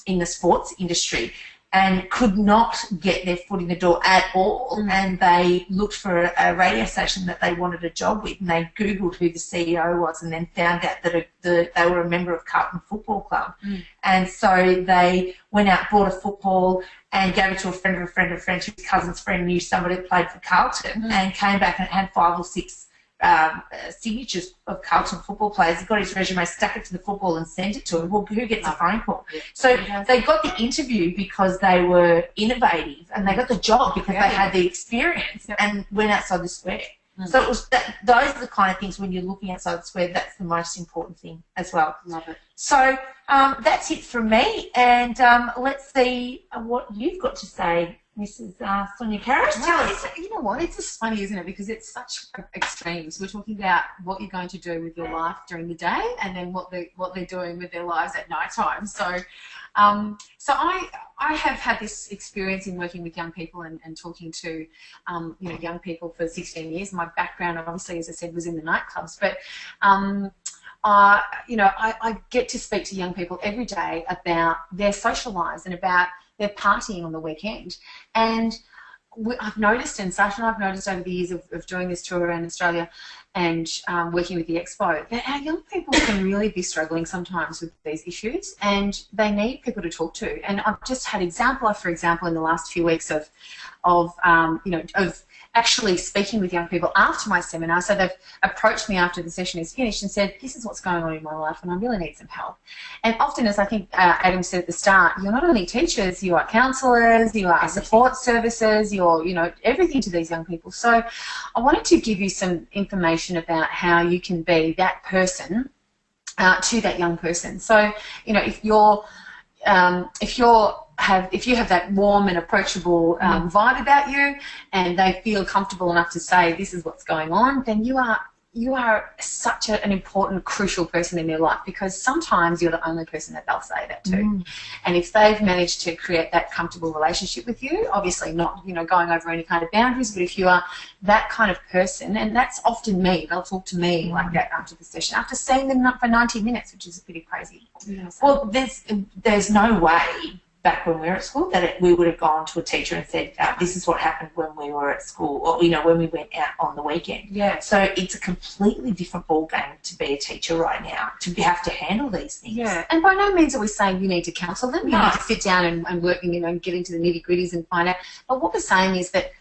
S3: the sports industry, and could not get their foot in the door at all. And they looked for a radio station that they wanted a job with, and they Googled who the CEO was, and then found out that they were a member of Carlton Football Club. And so they went out, bought a football, and gave it to a friend of a friend of a friend, whose cousin's friend knew somebody that played for Carlton, and came back and had 5 or 6 signatures of Carlton football players. He got his resume, stuck it to the football, and sent it to him. Well, who gets a phone call? So they got the interview because they were innovative, and they got the job because they had the experience and went outside the square. So it was those are the kind of things, when you're looking outside the square, that's the most important thing as well.
S2: Love it.
S3: So that's it from me, and let's see what you've got to say, Mrs. Sonia Karen.
S2: You know what? It's just funny, isn't it? Because it's such extremes. We're talking about what you're going to do with your life during the day, and then what they're doing with their lives at night time. So, I have had this experience in working with young people and talking to young people for 16 years. My background, obviously, as I said, was in the nightclubs, but I get to speak to young people every day about their social lives and about their partying on the weekend. And I've noticed, and Sacha and I've noticed over the years of doing this tour around Australia and working with the Expo, that our young people can really be struggling sometimes with these issues, and they need people to talk to. And I've just had example after example in the last few weeks of actually speaking with young people after my seminar. So they've approached me after the session is finished and said, this is what's going on in my life and I really need some help. And often, as I think Adam said at the start, you're not only teachers, you are counsellors, you are support services, you're, everything to these young people. So I wanted to give you some information about how you can be that person to that young person. So, if you have that warm and approachable vibe about you, and they feel comfortable enough to say this is what's going on, then you are such an important, crucial person in their life, because sometimes you're the only person that they'll say that to. And if they've managed to create that comfortable relationship with you, obviously not going over any kind of boundaries, but if you are that kind of person, and that's often me, they'll talk to me like that after the session, after seeing them for 90 minutes, which is pretty crazy.
S3: Well, there's no way back when we were at school that we would have gone to a teacher and said, this is what happened when we were at school, or when we went out on the weekend.
S2: Yeah.
S3: So it's a completely different ball game to be a teacher right now, to have to handle these things.
S2: Yeah, and by no means are we saying you need to counsel them. You need to sit down and work and get into the nitty-gritties and find out. But what we're saying is that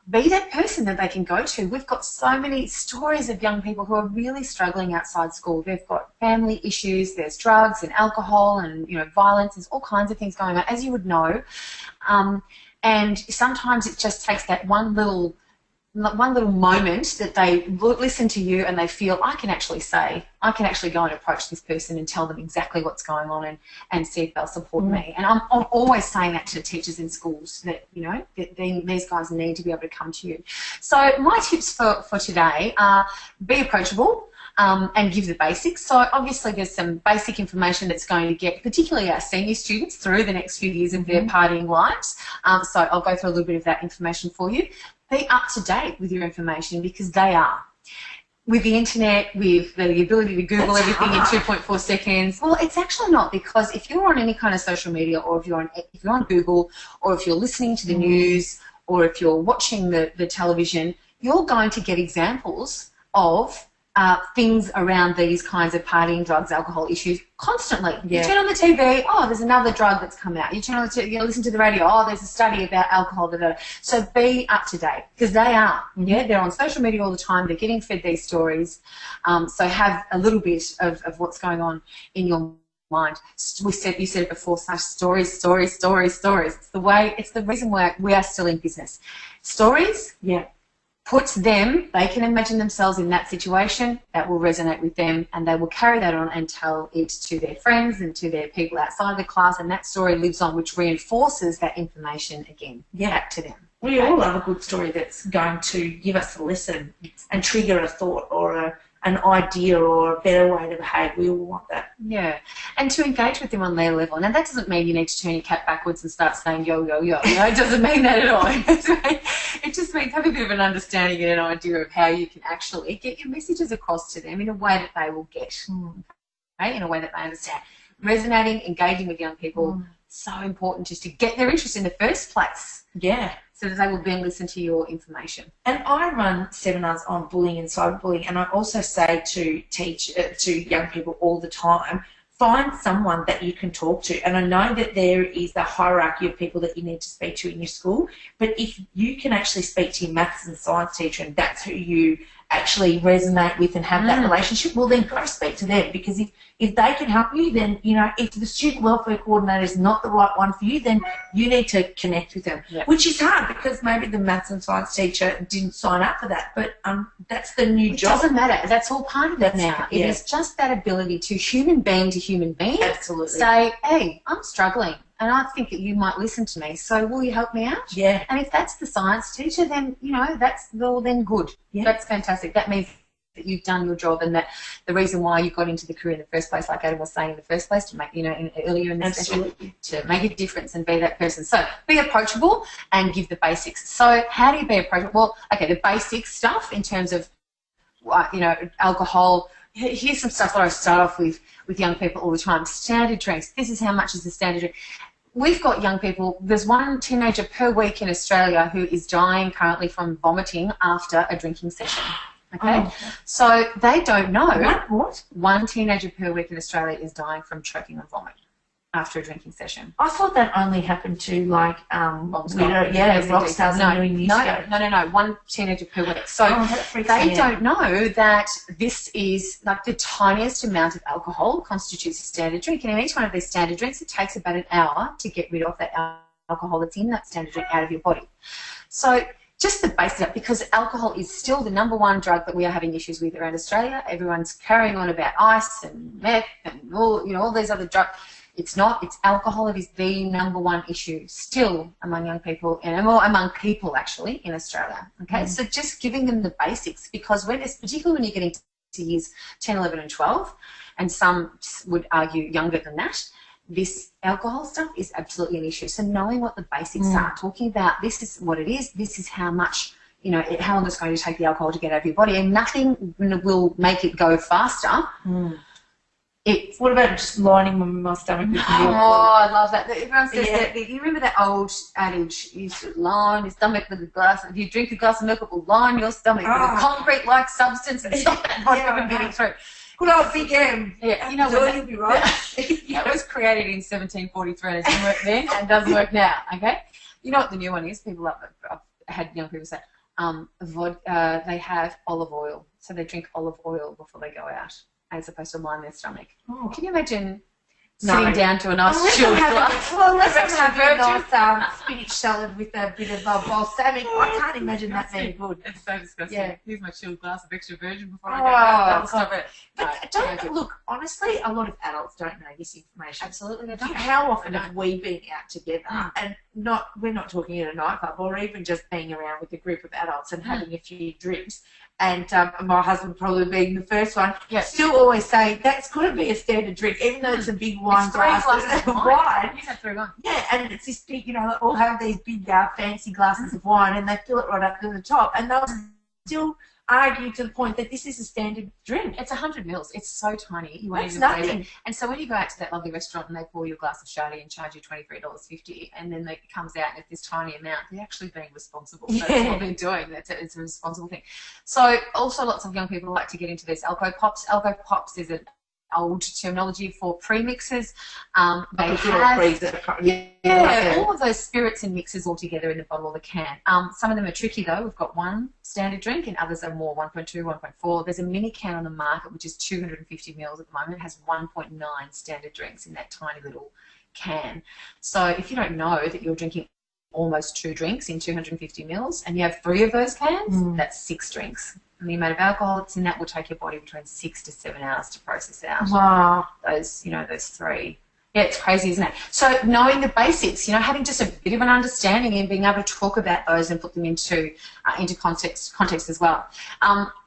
S2: be that person that they can go to. We've got so many stories of young people who are really struggling outside school. They've got family issues, there's drugs and alcohol and violence, there's all kinds of things going on, as you would know. And sometimes it just takes that one little moment that they listen to you and they feel, I can actually go and approach this person and tell them exactly what's going on and see if they'll support me. And I'm always saying that to teachers in schools, that these guys need to be able to come to you. So my tips for today are: be approachable. and give the basics. So obviously there's some basic information that's going to get particularly our senior students through the next few years of their partying lives. So I'll go through a little bit of that information for you. Be up to date with your information because they are. With the internet, with the ability to Google everything in 2.4 seconds, well, it's actually not, because if you're on any kind of social media, or if you're on Google, or if you're listening to the news, or if you're watching the television, you're going to get examples of things around these kinds of partying, drugs, alcohol issues constantly. You turn on the TV, oh, there's another drug that's come out. You turn on the TV, you listen to the radio, oh, there's a study about alcohol. Da, da, da. So be up to date, because they are. Yeah, they're on social media all the time. They're getting fed these stories. So have a little bit of what's going on in your mind. You said it before, such stories. It's the reason why we are still in business. Stories, puts them, they can imagine themselves in that situation, that will resonate with them, and they will carry that on and tell it to their friends and to their people outside the class, and that story lives on, which reinforces that information again back to them.
S3: We all love a good story that's going to give us a lesson and trigger a thought or an idea or a better way to behave. We all want that.
S2: Yeah, and to engage with them on their level. Now, that doesn't mean you need to turn your cat backwards and start saying yo, yo, yo. You know, it doesn't mean that at all. It just means have a bit of an understanding and an idea of how you can actually get your messages across to them in a way that they will get, okay? In a way that they understand. Resonating, engaging with young people, so important just to get their interest in the first place.
S3: Yeah.
S2: So that they will then listen to your information.
S3: And I run seminars on bullying and cyberbullying, and I also say to young people all the time, find someone that you can talk to. And I know that there is a hierarchy of people that you need to speak to in your school, but if you can actually speak to your maths and science teacher and that's who you actually resonate with and have that relationship, well, then go speak to them, because if they can help you, then, you know, if the student welfare coordinator is not the right one for you, then you need to connect with them, which is hard because maybe the maths and science teacher didn't sign up for that, but that's the new job.
S2: It doesn't matter. That's all part of it now. It is just that ability to human being,
S3: Absolutely.
S2: say, hey, I'm struggling and I think that you might listen to me, so will you help me out?
S3: Yeah.
S2: And if that's the science teacher, then, you know, that's, well, then good. Yeah. That's fantastic. That means that you've done your job, and that the reason why you got into the career in the first place, like Adam was saying in the first place, to make, you know, earlier in the session, to make a difference and be that person. So be approachable and give the basics. So how do you be approachable? Well, okay, the basic stuff in terms of, you know, alcohol. Here's some stuff that I start off with young people all the time. Standard drinks. This is how much is the standard drink. We've got young people. There's one teenager per week in Australia who is dying currently from vomiting after a drinking session. Okay? So they don't know.
S3: What?
S2: One teenager per week in Australia is dying from choking on vomit after a drinking session.
S3: I thought that only happened to, like, rock stars.
S2: No. One teenager per week. So they don't know that this is, like, the tiniest amount of alcohol constitutes a standard drink. And in each one of these standard drinks, it takes about an hour to get rid of that alcohol that's in that standard drink out of your body. So just the basic, because alcohol is still the #1 drug that we are having issues with around Australia. Everyone's carrying on about ice and meth and all, you know, all these other drugs. It's not. It's alcohol. It is the #1 issue still among young people, and more among people actually in Australia. Okay, so just giving them the basics, because when, particularly when you're getting to years 10, 11, and 12, and some would argue younger than that, this alcohol stuff is absolutely an issue. So knowing what the basics are, talking about this is what it is, this is how much, you know, how long it's going to take the alcohol to get out of your body, and nothing will make it go faster.
S3: What about just lining my stomach with milk?
S2: Oh, I love that. Everyone says that. You remember that old adage, you should line your stomach with a glass. If you drink a glass of milk, it will line your stomach with a concrete-like substance and stop that vodka from getting through.
S3: Good old Big M.
S2: Yeah, you know what? You'll be right. That was created in 1743 and it didn't work then and doesn't work now, okay? You know what the new one is? People I've had young people say, they have olive oil. So they drink olive oil before they go out, as opposed to line their stomach. Can you imagine sitting down to a nice chilled glass?
S3: Well, unless I'm having a nice spinach salad with a bit of balsamic, I can't imagine that being good.
S2: It's so disgusting.
S3: Yeah.
S2: Here's my chilled glass of extra virgin before I go out. Stop it.
S3: But look, honestly, a lot of adults don't know this information.
S2: Absolutely, they don't.
S3: How often have we been out together and we're not talking at a nightclub or even just being around with a group of adults and having a few drinks, and my husband probably being the first one,
S2: Yeah.
S3: still always say that's got to be a standard drink, even though it's a big wine
S2: It's 3
S3: glass
S2: glasses
S3: of
S2: of
S3: wine.
S2: You had 3 wine.
S3: Yeah, and it's this big, they all have these big fancy glasses of wine, and they fill it right up to the top, and they'll still argue to the point that this is a standard drink.
S2: It's 100 mils. It's so tiny. You won't
S3: That's
S2: even believe
S3: nothing.
S2: it. And so when you go out to that lovely restaurant and they pour you a glass of shoddy and charge you $23.50, and then it comes out and it's this tiny amount, they're actually being responsible. That's what they're doing. It's a responsible thing. So also lots of young people like to get into these alco pops. Alco pops is an old terminology for premixes. They have all of those spirits and mixes all together in the bottle or the can. Some of them are tricky though. We've got one standard drink and others are more 1.2, 1.4. There's a mini can on the market which is 250 mils at the moment. It has 1.9 standard drinks in that tiny little can. So if you don't know that you're drinking almost 2 drinks in 250 mils and you have 3 of those cans, that's 6 drinks. And the amount of alcohol that's in that will take your body between 6 to 7 hours to process out.
S3: Wow.
S2: Those 3. Yeah, it's crazy, isn't it? So knowing the basics, having just a bit of an understanding and being able to talk about those and put them into context as well.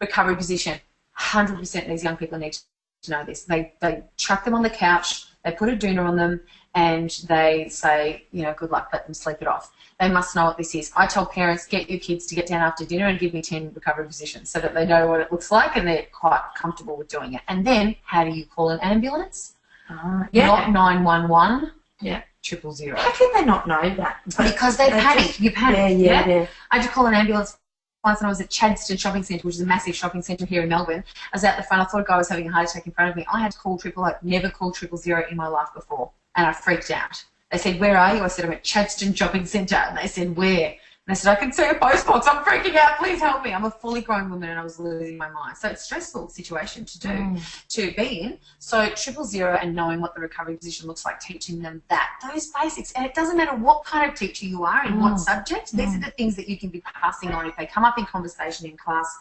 S2: Recovery position. 100% these young people need to know this. They chuck them on the couch, they put a doona on them, and they say, good luck, let them sleep it off. They must know what this is. I tell parents, get your kids to get down after dinner and give me 10 recovery positions so that they know what it looks like and they're quite comfortable with doing it. And then, how do you call an ambulance? Not 911.
S3: Yeah.
S2: 000.
S3: How can they not know that?
S2: Because they panic. You panic.
S3: Yeah.
S2: I had to call an ambulance once when I was at Chadstone Shopping Centre, which is a massive shopping centre here in Melbourne. I was out the front. I thought a guy was having a heart attack in front of me. I had to call 000. Never called 000 in my life before. And I freaked out. They said, where are you? I said, I'm at Chadstone Shopping Centre. And they said, where? And I said, I can see a postbox. I'm freaking out. Please help me. I'm a fully grown woman and I was losing my mind. So it's a stressful situation to be in. So 000 and knowing what the recovery position looks like, teaching them those basics. And it doesn't matter what kind of teacher you are and what subject. These are the things that you can be passing on if they come up in conversation in class,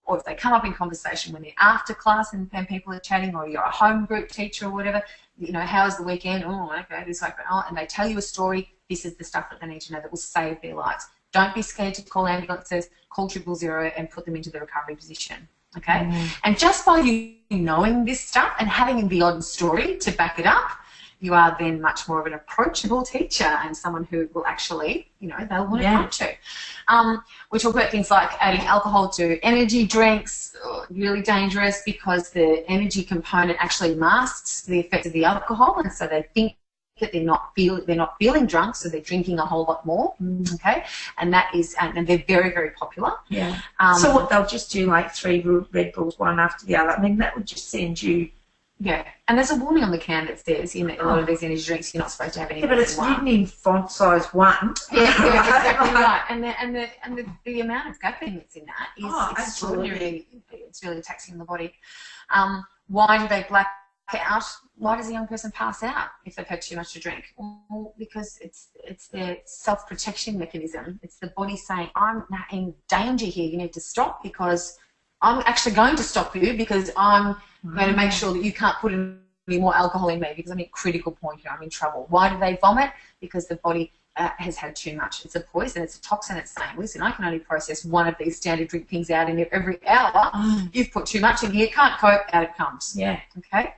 S2: or if they come up in conversation when they're after class and people are chatting, or you're a home group teacher or whatever. How's the weekend? Oh, okay, this like, and they tell you a story. This is the stuff that they need to know that will save their lives. Don't be scared to call ambulances, call 000 and put them into the recovery position, okay? And just by you knowing this stuff and having the odd story to back it up, you are then much more of an approachable teacher and someone who will actually, they'll want to come to. We talk about things like adding alcohol to energy drinks, really dangerous because the energy component actually masks the effect of the alcohol, and so they think that they're not feeling drunk, so they're drinking a whole lot more. Okay, and that is, and they're very, very popular.
S3: Yeah. So what they'll just do like 3 Red Bulls, one after the other. I mean, that would just send you.
S2: Yeah, and there's a warning on the can that says in a lot of these energy drinks you're not supposed to have any.
S3: Yeah, but it's written in font size 1.
S2: Yeah, exactly right. And the amount of caffeine that's in that is extraordinary. It's really taxing on the body. Why do they black out? Why does a young person pass out if they've had too much to drink? Well, because it's their self-protection mechanism. It's the body saying, I'm in danger here. You need to stop because I'm actually going to stop you because I'm going to make sure that you can't put any more alcohol in me because I'm at a critical point here. I'm in trouble. Why do they vomit? Because the body has had too much. It's a poison. It's a toxin. It's saying, listen, I can only process one of these standard drink things out in every hour. You've put too much in here. Can't cope. Out it comes.
S3: Yeah.
S2: Okay.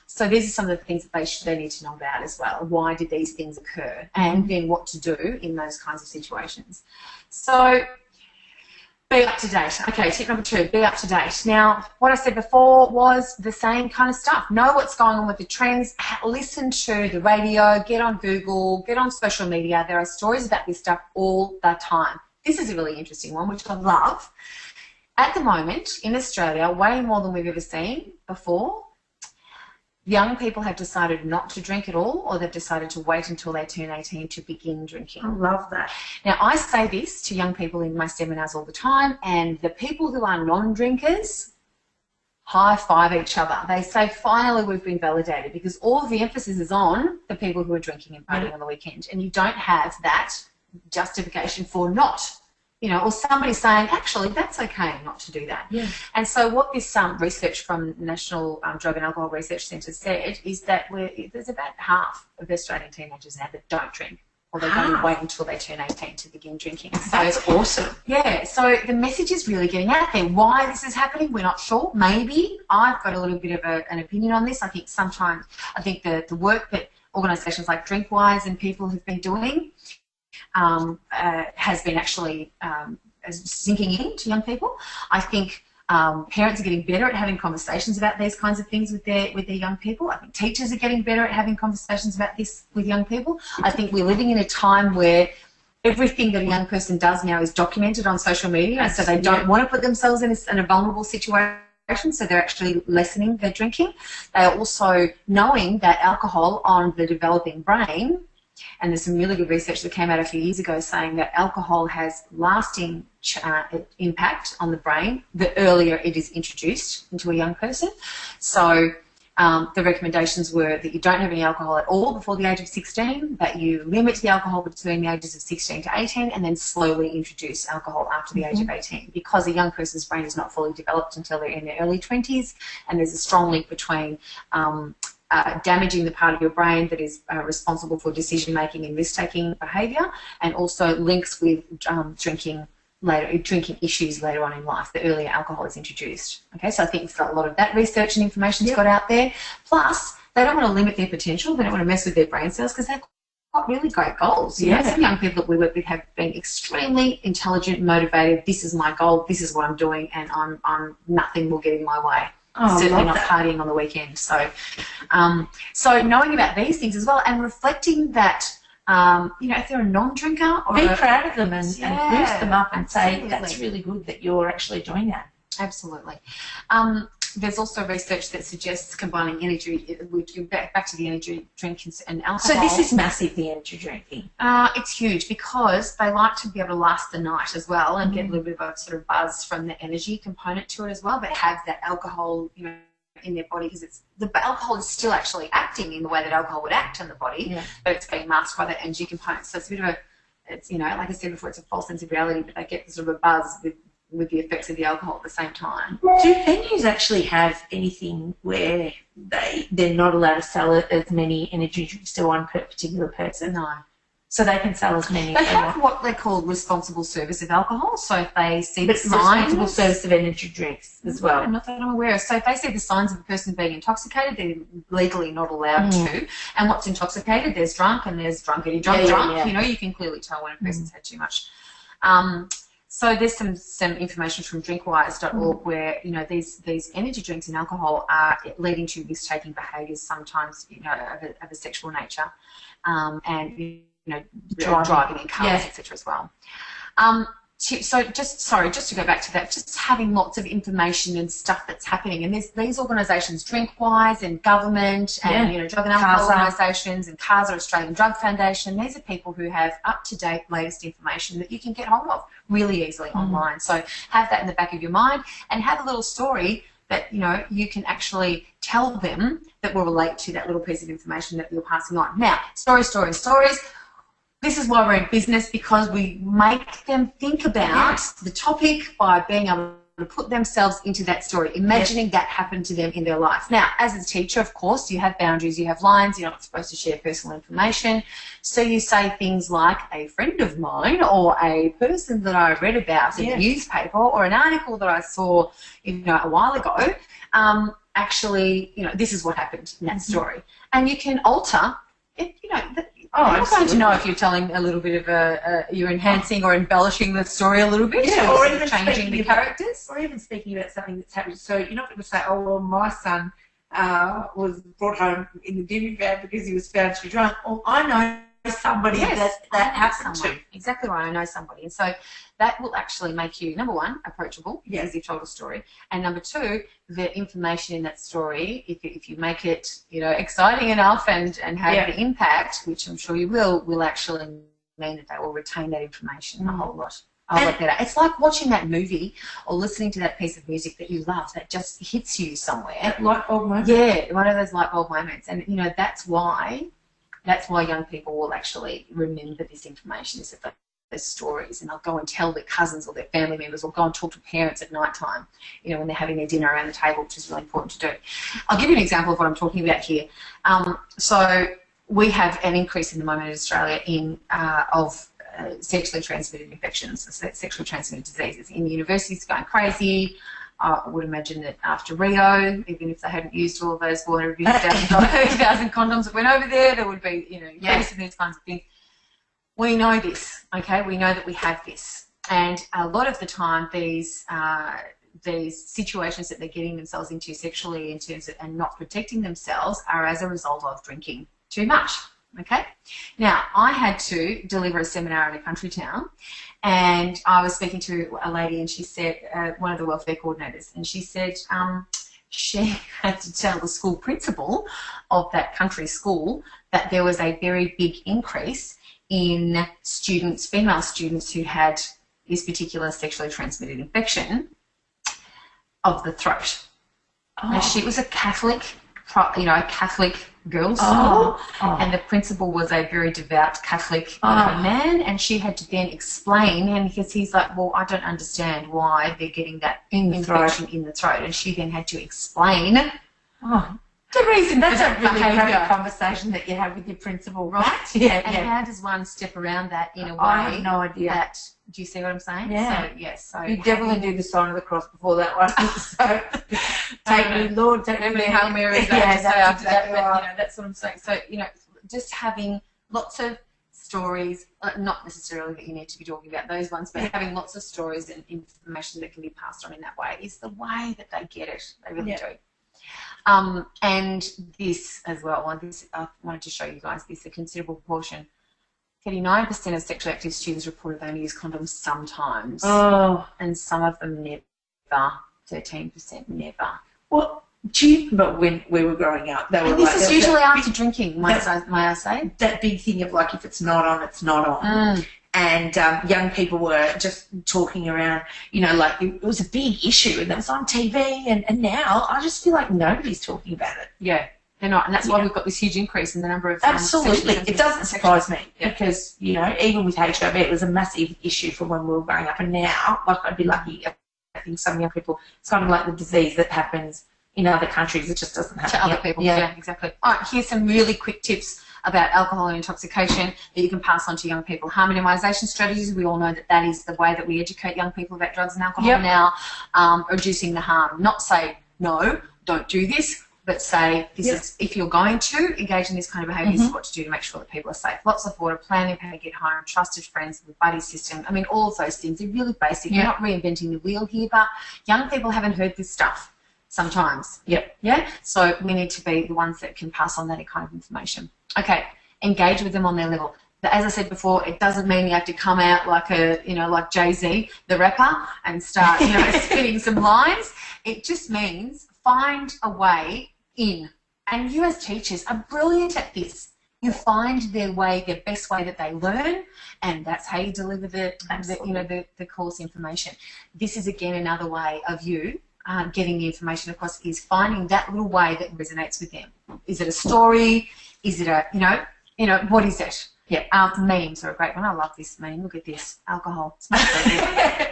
S2: So these are some of the things that they need to know about as well. Why did these things occur? And then what to do in those kinds of situations. So be up to date. Okay, tip number 2, be up to date. Now, what I said before was the same kind of stuff. Know what's going on with the trends. Listen to the radio. Get on Google. Get on social media. There are stories about this stuff all the time. This is a really interesting one, which I love. At the moment, in Australia, way more than we've ever seen before, young people have decided not to drink at all, or they've decided to wait until they turn 18 to begin drinking.
S3: I love that.
S2: Now, I say this to young people in my seminars all the time, and the people who are non-drinkers high-five each other. They say, finally, we've been validated, because all of the emphasis is on the people who are drinking and partying on the weekend, and you don't have that justification for not. Or somebody saying, actually, that's okay not to do that.
S3: Yeah.
S2: And so what this research from National Drug and Alcohol Research Centre said is that there's about half of Australian teenagers now that don't drink. or they're going to wait until they turn 18 to begin drinking. So
S3: that's awesome.
S2: Yeah, so the message is really getting out there. Why this is happening, we're not sure. Maybe. I've got a little bit of an opinion on this. I think sometimes, the work that organisations like Drinkwise and people have been doing has been actually sinking into young people. I think parents are getting better at having conversations about these kinds of things with their young people. I think teachers are getting better at having conversations about this with young people. I think we're living in a time where everything that a young person does now is documented on social media, and so they don't want to put themselves in a vulnerable situation, so they're actually lessening their drinking. They are also knowing that alcohol on the developing brain, and there's some really good research that came out a few years ago saying that alcohol has lasting impact on the brain the earlier it is introduced into a young person. So the recommendations were that you don't have any alcohol at all before the age of 16, that you limit the alcohol between the ages of 16 to 18, and then slowly introduce alcohol after the age of 18, because a young person's brain is not fully developed until they're in their early 20s, and there's a strong link between damaging the part of your brain that is responsible for decision-making and risk-taking behaviour, and also links with drinking issues later on in life, the earlier alcohol is introduced. Okay, so I think it's got a lot of that research and information's got out there. Plus, they don't want to limit their potential, they don't want to mess with their brain cells, because they've got really great goals. You know, some young people that we work with have been extremely intelligent, motivated. This is my goal, this is what I'm doing, and I'm nothing will get in my way. Certainly not partying on the weekend. So, so knowing about these things as well, and reflecting that, if they're a non-drinker, or
S3: be proud of them and boost them up and say that's really good that you're actually doing that.
S2: Absolutely. There's also research that suggests combining energy, back to the energy drink and alcohol.
S3: So this is massive, the energy drinking.
S2: It's huge, because they like to be able to last the night as well and get a little bit of a sort of buzz from the energy component to it as well, but have that alcohol, in their body, because the alcohol is still actually acting in the way that alcohol would act on the body, but it's being masked by that energy component. So it's a bit of like I said before, it's a false sense of reality, but they get sort of a buzz with the effects of the alcohol at the same time.
S3: Do venues actually have anything where they're not allowed to sell as many energy drinks to one particular person?
S2: No.
S3: So they can sell as many.
S2: They have what they call responsible service of alcohol. So if they see the signs,
S3: responsible service of energy drinks as well.
S2: Not that I'm aware of. So if they see the signs of a person being intoxicated, they're legally not allowed to. And what's intoxicated? There's drunk and there's drunkety drunk. You can clearly tell when a person's had too much. So there's some information from drinkwise.org where these energy drinks and alcohol are leading to risk-taking behaviours, sometimes of a sexual nature, and driving in cars, etc. as well. So just to go back to that, just having lots of information and stuff that's happening, and there's these organisations, Drinkwise and government and drug and alcohol organisations and CASA, Australian Drug Foundation. These are people who have up-to-date latest information that you can get hold of really easily online. So have that in the back of your mind, and have a little story that you can actually tell them that will relate to that little piece of information that you're passing on. Now, stories. This is why we're in business, because we make them think about the topic by being able to put themselves into that story, imagining that happened to them in their life. Now, as a teacher, of course, you have boundaries, you have lines, you're not supposed to share personal information. So you say things like a friend of mine, or a person that I read about in the newspaper, or an article that I saw a while ago. Actually, this is what happened in that story. And you can alter it, I'm going to know if you're telling a little bit of you're enhancing or embellishing the story a little bit,
S3: or even
S2: changing the characters,
S3: or even speaking about something that's happened. So you're not going to say, "Oh, well, my son was brought home in the divvy van because he was found to be drunk." Or I know somebody that happened to.
S2: Exactly right. I know somebody, and so that will actually make you, number one, approachable because you've told a story, and number two, the information in that story, if you make it exciting enough and have the impact, which I'm sure you will actually mean that they will retain that information a whole lot. Better. It's like watching that movie or listening to that piece of music that you love that just hits you somewhere.
S3: That light bulb moment.
S2: Yeah, one of those light bulb moments, and that's why young people will actually remember this information, is that those stories, and they'll go and tell their cousins or their family members, or go and talk to parents at night time, when they're having their dinner around the table, which is really important to do. I'll give you an example of what I'm talking about here. So we have an increase in the moment in Australia of sexually transmitted infections, sexually transmitted diseases. In the universities, it's going crazy. I would imagine that after Rio, even if they hadn't used all of those 450,000 condoms that went over there would be, increase in these kinds of things. We know this, okay? We know that we have this. And a lot of the time, these situations that they're getting themselves into sexually in terms of and not protecting themselves are as a result of drinking too much, okay? Now, I had to deliver a seminar in a country town, and I was speaking to a lady, and she said, one of the welfare coordinators, and she said she had to tell the school principal of that country school that there was a very big increase in students, female students who had this particular sexually transmitted infection of the throat. Oh. Now, she was a Catholic, a Catholic girls' school, and the principal was a very devout Catholic man, and she had to then explain, and because he's like, well, I don't understand why they're getting that infection in the throat, and she then had to explain the reason.
S3: That's a really great conversation that you have with your principal, right?
S2: And how does one step around that in a way?
S3: I have no idea.
S2: Do you see what I'm saying?
S3: Yeah.
S2: So, yes. So
S3: you definitely do the sign of the cross before that one. So take me, Lord, take me.
S2: Hail Mary, that's after that. But, that's what I'm saying. So, just having lots of stories, not necessarily that you need to be talking about those ones, but having lots of stories and information that can be passed on in that way is the way that they get it. They really do. And this as well, I wanted to show you guys this, a considerable proportion. 39% of sexually active students reported they only use condoms sometimes. Oh. And some of them never. 13% never.
S3: Well, do you remember when we were growing up?
S2: They were this is usually after drinking, may I say?
S3: That big thing of like, if it's not on, it's not on. And young people were just talking around, like it was a big issue and it was on TV, and now I just feel like nobody's talking about it.
S2: Yeah, they're not, and that's why we've got this huge increase in the number of
S3: absolutely. It doesn't surprise me because, even with HIV, it was a massive issue from when we were growing up, and now, like, I'd be lucky. I think some young people, it's kind of like the disease that happens in other countries, it just doesn't happen
S2: to other people. Yeah, exactly. All right, here's some really quick tips about alcohol and intoxication that you can pass on to young people. Harm minimisation strategies, we all know that is the way that we educate young people about drugs and alcohol now. Reducing the harm. Not say, no, don't do this, but say, this is, if you're going to engage in this kind of behaviour, this is what to do to make sure that people are safe. Lots of water, planning how to get home, trusted friends, the buddy system. I mean, all of those things are really basic. You're not reinventing the wheel here, but young people haven't heard this stuff sometimes. Yeah? So we need to be the ones that can pass on that kind of information. Okay, engage with them on their level. As I said before, it doesn't mean you have to come out like like Jay-Z, the rapper, and start, spitting some lines. It just means find a way in. And you as teachers are brilliant at this. You find their best way that they learn, and that's how you deliver the course information. This is again another way of you getting the information across, is finding that little way that resonates with them. Is it a story? Is it a, what is it? Yeah. Memes are a great one. I love this meme. Look at this. Alcohol. I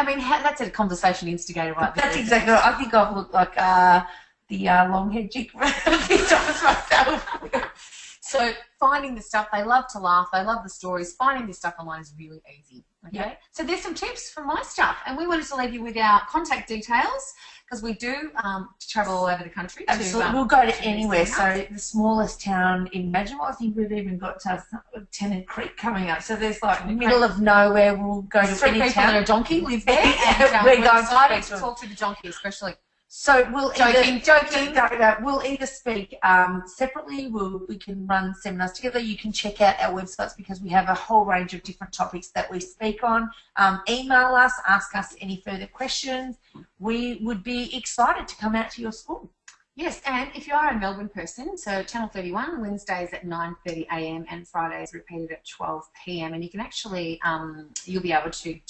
S2: mean, that's a conversation instigator right there.
S3: That's exactly right. I think I've looked like the long-haired chick myself.
S2: So finding the stuff, they love to laugh, they love the stories. Finding this stuff online is really easy. Okay, so there's some tips from my stuff, and we wanted to leave you with our contact details because we do travel all over the country.
S3: Absolutely, we'll go to anywhere. So the smallest town imaginable. I think we've even got Tennant Creek coming up. So there's like middle of nowhere. We'll go to any
S2: people
S3: town.
S2: And a donkey live there. And, we're excited to talk to the donkey, especially.
S3: So we'll We'll either speak separately. We can run seminars together. You can check out our websites because we have a whole range of different topics that we speak on. Email us, ask us any further questions. We would be excited to come out to your school.
S2: Yes, and if you are a Melbourne person, so Channel 31, Wednesdays at 9:30 a.m. and Fridays repeated at 12 p.m. And you can actually, you'll be able to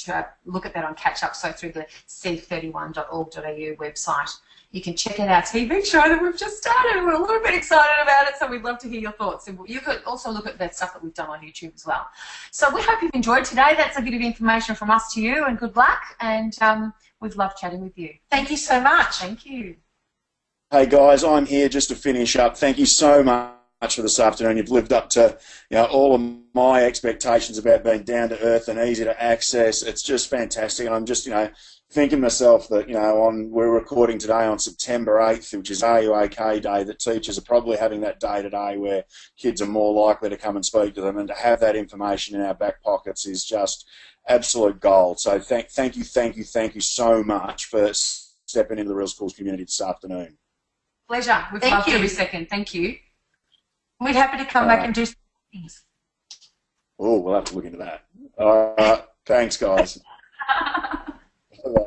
S2: look at that on catch up, so through the c31.org.au website. You can check out our TV show that we've just started. We're a little bit excited about it, so we'd love to hear your thoughts. And you could also look at that stuff that we've done on YouTube as well. So we hope you've enjoyed today. That's a bit of information from us to you, and good luck. And we've loved chatting with you.
S3: Thank you so much.
S2: Thank you.
S1: Hey guys, I'm here just to finish up. Thank you so much for this afternoon. You've lived up to, you know, all of my expectations about being down to earth and easy to access. It's just fantastic. And I'm just, you know, thinking myself that, you know, we're recording today on September 8th, which is RUAK Day, that teachers are probably having that day today where kids are more likely to come and speak to them, and to have that information in our back pockets is just absolute gold. So thank you so much for stepping into the Real Schools community this afternoon.
S2: Pleasure. We've loved every second. Thank you.
S3: We're happy to come back and do some things.
S1: Oh, we'll have to look into that. All right. Thanks, guys. Bye-bye.